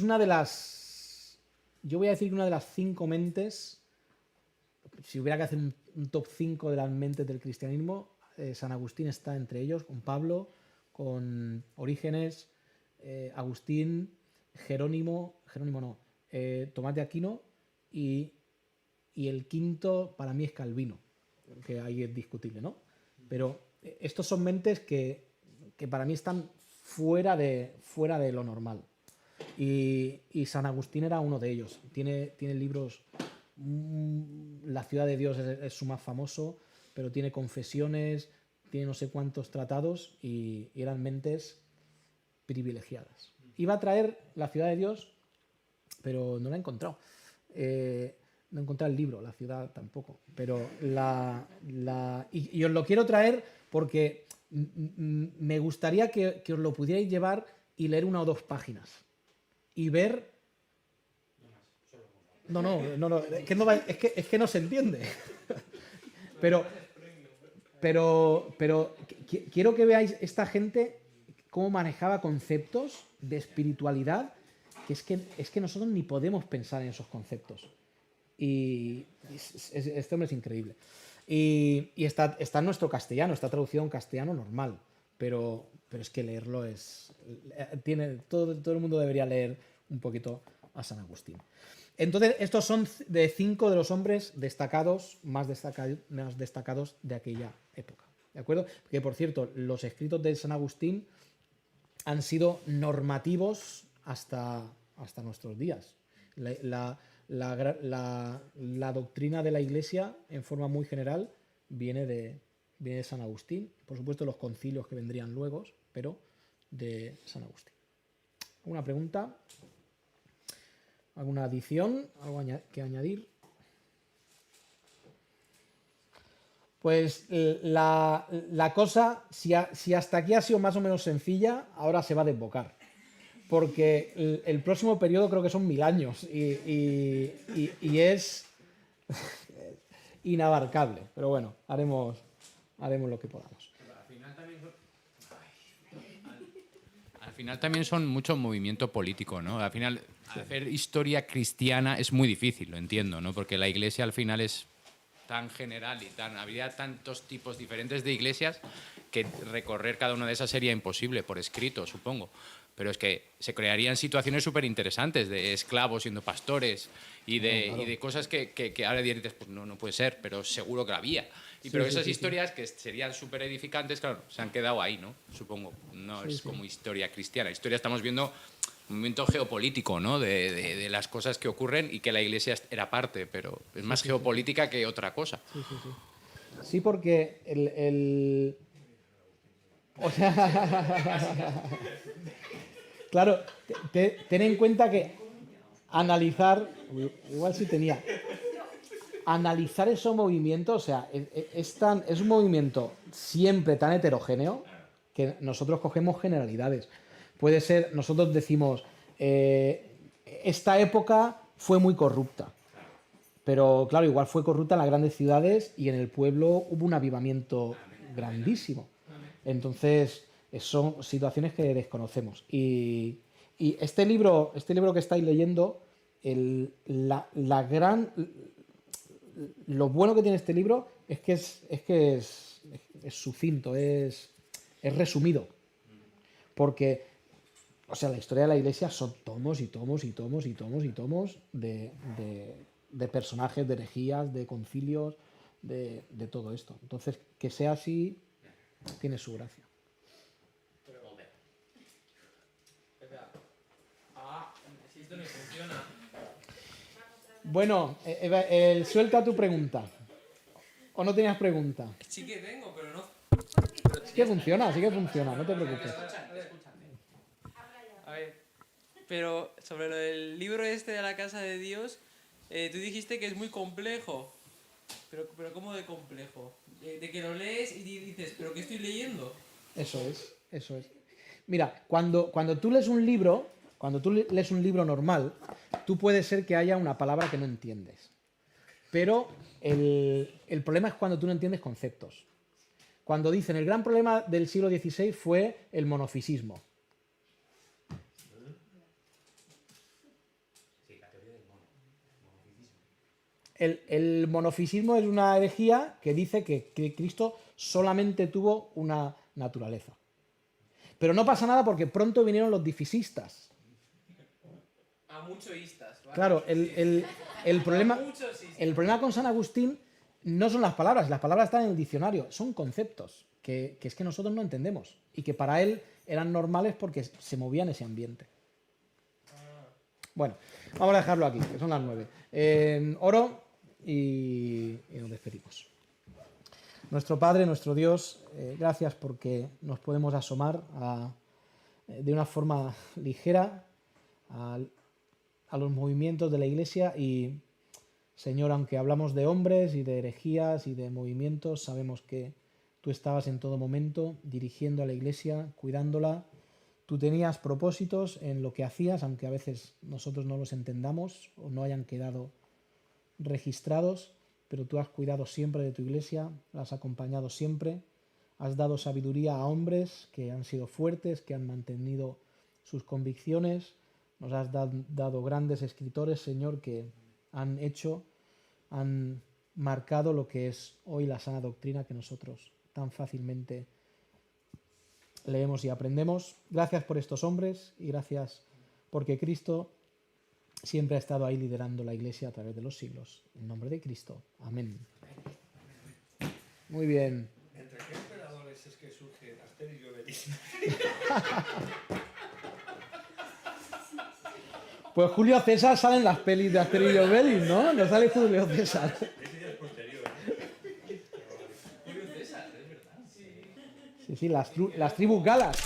una de las... Yo voy a decir una de las 5 mentes, si hubiera que hacer un top 5 de las mentes del cristianismo, San Agustín está entre ellos, con Pablo, con Orígenes, Agustín, Tomás de Aquino, y el quinto para mí es Calvino, que ahí es discutible, ¿no? Pero estos son mentes que para mí están fuera de lo normal. Y San Agustín era uno de ellos. Tiene libros, La ciudad de Dios es su más famoso, pero tiene Confesiones, tiene no sé cuántos tratados, y eran mentes privilegiadas. Iba a traer La ciudad de Dios, pero no la he encontrado. No he encontrado el libro, La ciudad tampoco. Pero y os lo quiero traer porque me gustaría que os lo pudierais llevar y leer 1 o 2 páginas. Y ver... No, es que no se entiende. Pero quiero que veáis esta gente cómo manejaba conceptos de espiritualidad que es que nosotros ni podemos pensar en esos conceptos. Y este hombre es increíble. Y está en nuestro castellano, está traducido en castellano normal, pero es que leerlo todo el mundo debería leer un poquito a San Agustín. Entonces, estos son de 5 de los hombres destacados, más destacados de aquella época. ¿De acuerdo? Que, por cierto, los escritos de San Agustín han sido normativos hasta nuestros días. La doctrina de la Iglesia, en forma muy general, viene de San Agustín. Por supuesto, los concilios que vendrían luego, pero de San Agustín. ¿Alguna pregunta? ¿Alguna adición? ¿Algo que añadir? Pues la cosa, si hasta aquí ha sido más o menos sencilla, ahora se va a desbocar. Porque el próximo periodo creo que son 1000 años y es inabarcable. Pero bueno, haremos lo que podamos. Al final también son mucho movimiento político, ¿no? Al final, hacer historia cristiana es muy difícil, lo entiendo, ¿no? Porque la iglesia al final es tan general y habría tantos tipos diferentes de iglesias que recorrer cada una de esas sería imposible, por escrito, supongo. Pero es que se crearían situaciones súper interesantes de esclavos siendo pastores y de cosas que ahora dices, pues no puede ser, pero seguro que la había. Pero esas historias que serían súper edificantes, claro, se han quedado ahí, ¿no? Supongo. No es como historia cristiana. Historia estamos viendo un momento geopolítico, ¿no? De las cosas que ocurren y que la iglesia era parte, pero es más geopolítica que otra cosa. Sí, porque o sea, claro, ten en cuenta que analizar esos movimientos, o sea, es un movimiento siempre tan heterogéneo que nosotros cogemos generalidades. Puede ser, nosotros decimos, esta época fue muy corrupta, pero claro, igual fue corrupta en las grandes ciudades y en el pueblo hubo un avivamiento grandísimo. Entonces, son situaciones que desconocemos. Y este libro que estáis leyendo, lo bueno que tiene este libro es que es sucinto, es resumido. Porque, o sea, la historia de la iglesia son tomos y tomos y tomos y tomos y tomos de personajes, de herejías, de concilios, de todo esto. Entonces, que sea así, tiene su gracia. Si esto no funciona. Bueno, suelta tu pregunta. ¿O no tenías pregunta? Sí que tengo, pero no. Sí que funciona, no te preocupes. A ver, pero sobre lo del libro este de la casa de Dios, tú dijiste que es muy complejo. Pero ¿cómo de complejo? De que lo lees y dices, ¿pero qué estoy leyendo? Eso es. Mira, cuando tú lees un libro, normal, tú puede ser que haya una palabra que no entiendes. Pero el problema es cuando tú no entiendes conceptos. Cuando dicen el gran problema del siglo XVI fue el monofisismo. El monofisismo es una herejía que dice que Cristo solamente tuvo una naturaleza. Pero no pasa nada porque pronto vinieron los difisistas. A muchos istas, ¿vale? Claro, el problema con San Agustín no son las palabras están en el diccionario, son conceptos que es que nosotros no entendemos y que para él eran normales porque se movía en ese ambiente. Bueno, vamos a dejarlo aquí, que son las 9. Oro y nos despedimos. Nuestro Padre, nuestro Dios, gracias porque nos podemos asomar de una forma ligera a los movimientos de la Iglesia y, Señor, aunque hablamos de hombres y de herejías y de movimientos, sabemos que tú estabas en todo momento dirigiendo a la Iglesia, cuidándola. Tú tenías propósitos en lo que hacías, aunque a veces nosotros no los entendamos o no hayan quedado registrados, pero tú has cuidado siempre de tu Iglesia, la has acompañado siempre, has dado sabiduría a hombres que han sido fuertes, que han mantenido sus convicciones, nos has dado grandes escritores, Señor, que han marcado lo que es hoy la sana doctrina que nosotros tan fácilmente leemos y aprendemos. Gracias por estos hombres y gracias porque Cristo siempre ha estado ahí liderando la Iglesia a través de los siglos. En nombre de Cristo. Amén. Muy bien. ¿Entre qué emperadores es que surge Asterix y Obelix? Pues Julio César sale en las pelis de Asterix y Obelix, ¿no? No sale Julio César. Ese ya es posterior. Julio César, es verdad. Sí, las tribus galas.